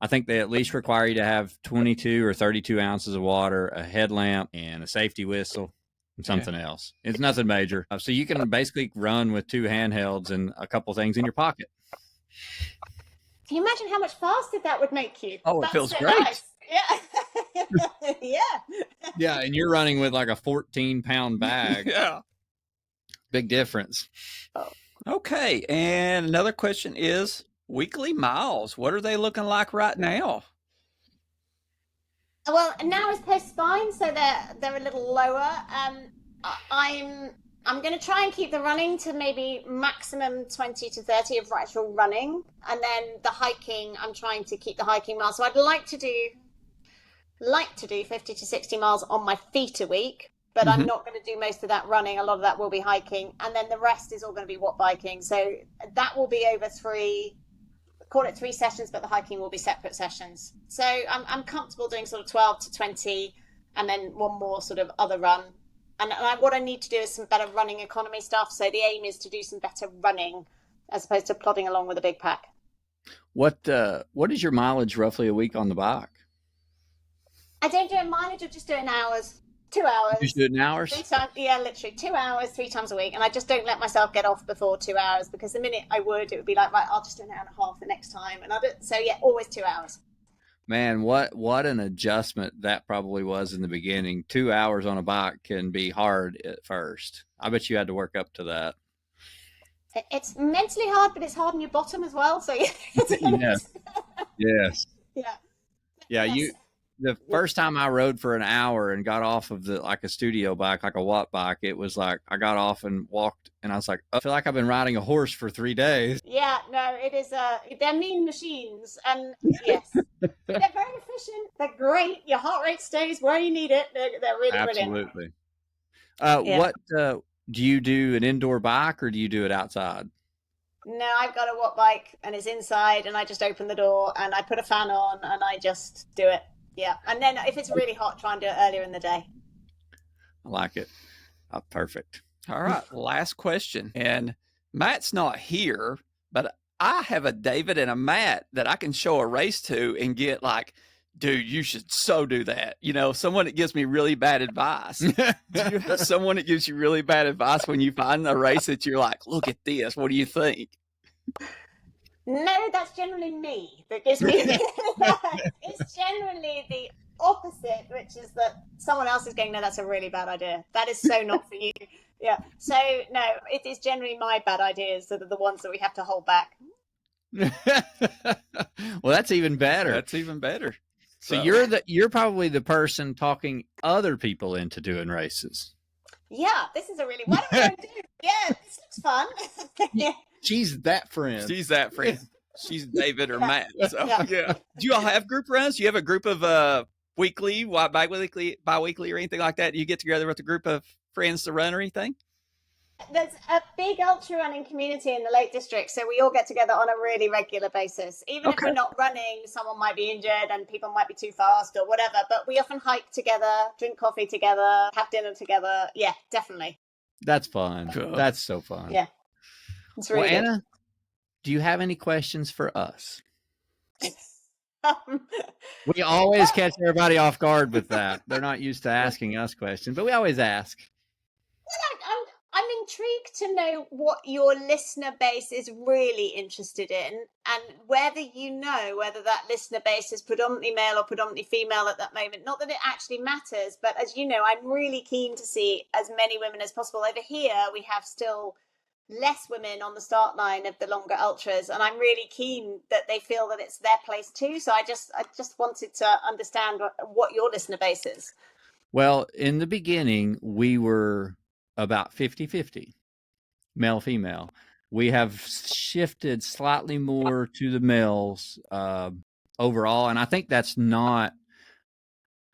I think they at least require you to have 22 or 32 ounces of water, a headlamp, and a safety whistle, and something else. It's nothing major. So you can basically run with 2 handhelds and a couple things in your pocket. Can you imagine how much faster that would make you? Oh, it feels great. Nice. Yeah. Yeah, and you're running with like a 14-pound bag. Yeah. Big difference. Okay, and another question is weekly miles. What are they looking like right now? Well, now it's post-Spine, so they're a little lower. I'm going to try and keep the running to maybe maximum 20 to 30 of actual running, and then the hiking, I'm trying to keep the hiking miles. So I'd like to do 50 to 60 miles on my feet a week, but I'm not going to do most of that running. A lot of that will be hiking, and then the rest is all going to be watt biking. So that will be over 3 sessions, but the hiking will be separate sessions. So I'm comfortable doing sort of 12 to 20, and then one more sort of other run. And what I need to do is some better running economy stuff. So the aim is to do some better running as opposed to plodding along with a big pack. What is your mileage roughly a week on the bike? I don't do a mileage, I just do it in hours. 2 hours. You just do it in hours? 3 times, yeah, literally 2 hours, 3 times a week. And I just don't let myself get off before 2 hours, because the minute I would, it would be like, right, I'll just do an hour and a half the next time. And so yeah, always 2 hours. Man, what an adjustment that probably was in the beginning. 2 hours on a bike can be hard at first. I bet you had to work up to that. It's mentally hard, but it's hard on your bottom as well. So Yes. Yeah. The first time I rode for an hour and got off of a studio bike, like a watt bike, it was like I got off and walked, and I was like, I feel like I've been riding a horse for 3 days. Yeah, no, it is. They're mean machines, and yes, they're very efficient. They're great. Your heart rate stays where you need it. They're really Absolutely. brilliant. What do you do? An indoor bike, or do you do it outside? No, I've got a watt bike, and it's inside, and I just open the door and I put a fan on and I just do it. Yeah, and then if it's really hot, try and do it earlier in the day. I like it. Perfect. All right, last question. And Matt's not here, but I have a David and a Matt that I can show a race to and get like, dude, you should so do that. You know, someone that gives me really bad advice. Do you have someone that gives you really bad advice when you find a race that you're like, look at this, what do you think? No, that's generally me that gives me. It's generally the opposite, which is that someone else is going, no, that's a really bad idea. That is so not for you. Yeah. So no, it is generally my bad ideas that are the ones that we have to hold back. Well, that's even better. That's even better. So you're probably the person talking other people into doing races. Yeah, this is a really, what do we do? Yeah, this looks fun. Yeah. She's that friend. She's that friend. She's David or Matt. So Yeah. Do you all have group runs? Do you have a group of weekly, bi-weekly or anything like that? Do you get together with a group of friends to run or anything? There's a big ultra running community in the Lake District, so we all get together on a really regular basis. Even if we're not running, someone might be injured and people might be too fast or whatever, but we often hike together, drink coffee together, have dinner together. Yeah, definitely. That's fun. Cool. That's so fun. Yeah. It's really well, Anna, do you have any questions for us? good. We always catch everybody off guard with that. They're not used to asking us questions, but we always ask. I'm intrigued to know what your listener base is really interested in, and whether that listener base is predominantly male or predominantly female at that moment. Not that it actually matters, but as you know, I'm really keen to see as many women as possible. Over here, we have still less women on the start line of the longer ultras, and I'm really keen that they feel that it's their place too. So I just wanted to understand what your listener base is. Well, in the beginning, we were about 50-50, male, female. We have shifted slightly more to the males overall, and I think that's not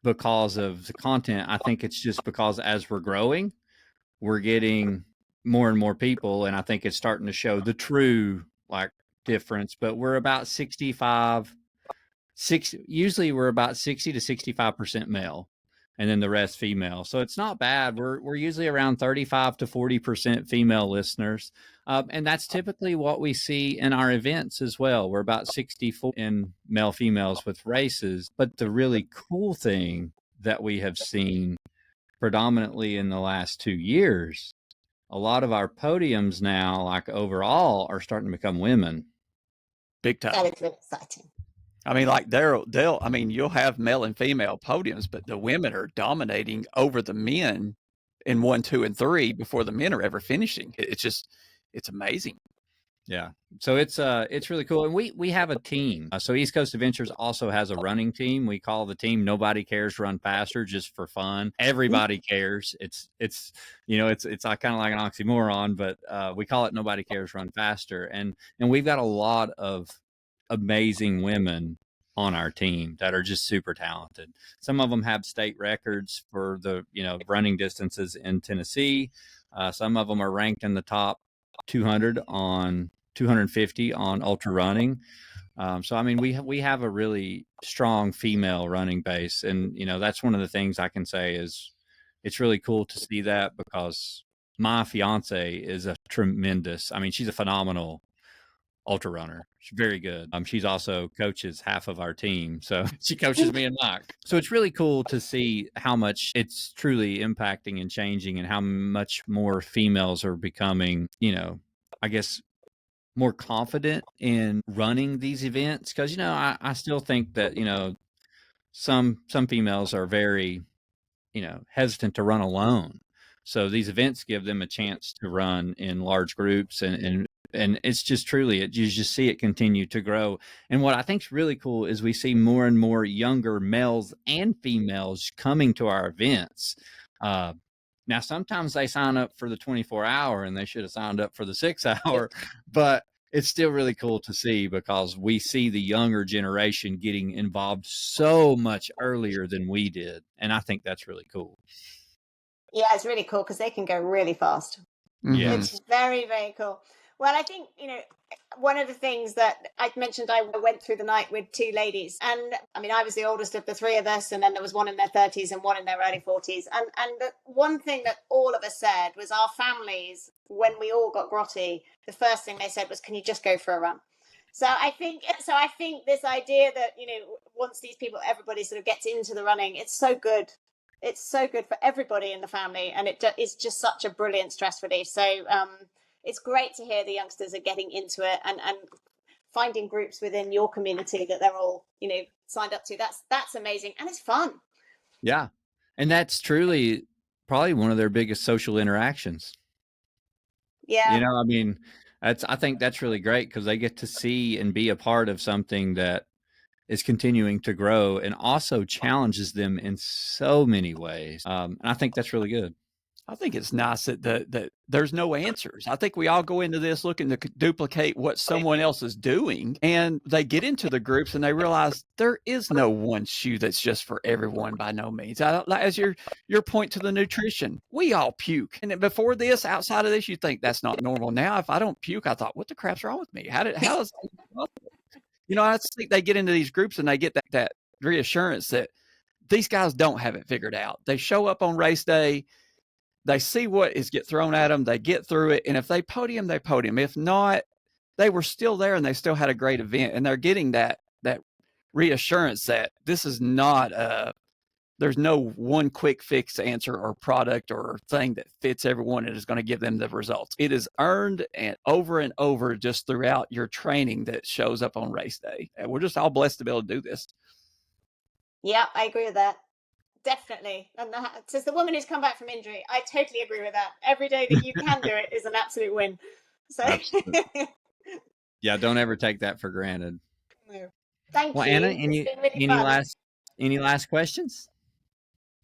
because of the content. I think it's just because as we're growing, we're getting more and more people, and I think it's starting to show the true difference. But we're about 60 to 65% male, and then the rest female. So it's not bad. We're usually around 35 to 40% female listeners. And that's typically what we see in our events as well. We're about 64 in male females with races. But the really cool thing that we have seen predominantly in the last 2 years, a lot of our podiums now, overall, are starting to become women. Big time. That is really exciting. I mean, you'll have male and female podiums, but the women are dominating over the men in 1, 2, and 3 before the men are ever finishing. It's amazing. Yeah. So it's really cool. And we have a team. So East Coast Adventures also has a running team. We call the team Nobody Cares Run Faster, just for fun. Everybody cares. It's kind of like an oxymoron, but we call it Nobody Cares Run Faster. And we've got a lot of amazing women on our team that are just super talented. Some of them have state records for the running distances in Tennessee. Some of them are ranked in the top 250 on ultra running. So I mean, we have a really strong female running base, and that's one of the things I can say is it's really cool to see that, because my fiance is she's a phenomenal ultra runner. She's very good. She's also coaches half of our team. So she coaches me and Mike. So it's really cool to see how much it's truly impacting and changing, and how much more females are becoming, I guess, more confident in running these events. Because, I still think that, some females are very, hesitant to run alone. So these events give them a chance to run in large groups, and it's just truly, you just see it continue to grow. And what I think is really cool is we see more and more younger males and females coming to our events. Now, sometimes they sign up for the 24-hour and they should have signed up for the 6-hour, but it's still really cool to see, because we see the younger generation getting involved so much earlier than we did. And I think that's really cool. Yeah, it's really cool because they can go really fast. Yeah. It's very, very cool. Well, I think, one of the things that I mentioned, I went through the night with two ladies. And I mean, I was the oldest of the three of us. And then there was one in their 30s and one in their early 40s. And the one thing that all of us said was our families, when we all got grotty, the first thing they said was, can you just go for a run? So I think this idea that, once these people, everybody sort of gets into the running, it's so good. It's so good for everybody in the family. And it's just such a brilliant stress relief. So, it's great to hear the youngsters are getting into it and finding groups within your community that they're all, signed up to. That's amazing. And it's fun. Yeah. And that's truly probably one of their biggest social interactions. Yeah. I mean, I think that's really great because they get to see and be a part of something that is continuing to grow and also challenges them in so many ways. And I think that's really good. I think it's nice that there's no answers. I think we all go into this looking to duplicate what someone else is doing, and they get into the groups and they realize there is no one shoe that's just for everyone by no means. As your point to the nutrition, we all puke. And before this, outside of this, you think that's not normal. Now, if I don't puke, I thought, what the crap's wrong with me? How is possible? I think they get into these groups and they get that reassurance that these guys don't have it figured out. They show up on race day. They see what is get thrown at them. They get through it. And if they podium, they podium. If not, they were still there and they still had a great event. And they're getting that reassurance that this is not there's no one quick fix answer or product or thing that fits everyone and is going to give them the results. It is earned and over just throughout your training that shows up on race day. And we're just all blessed to be able to do this. Yeah, I agree with that. Definitely. And as the woman who's come back from injury, I totally agree with that. Every day that you can do it is an absolute win. So yeah, don't ever take that for granted. No. Thank you. Anna, Really any last questions?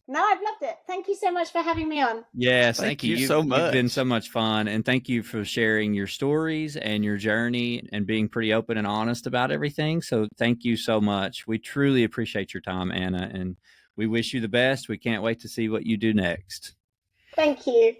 No, I've loved it. Thank you so much for having me on. Yes, thank you so much. You've been so much fun. And thank you for sharing your stories and your journey and being pretty open and honest about everything. So thank you so much. We truly appreciate your time, Anna, and we wish you the best. We can't wait to see what you do next. Thank you.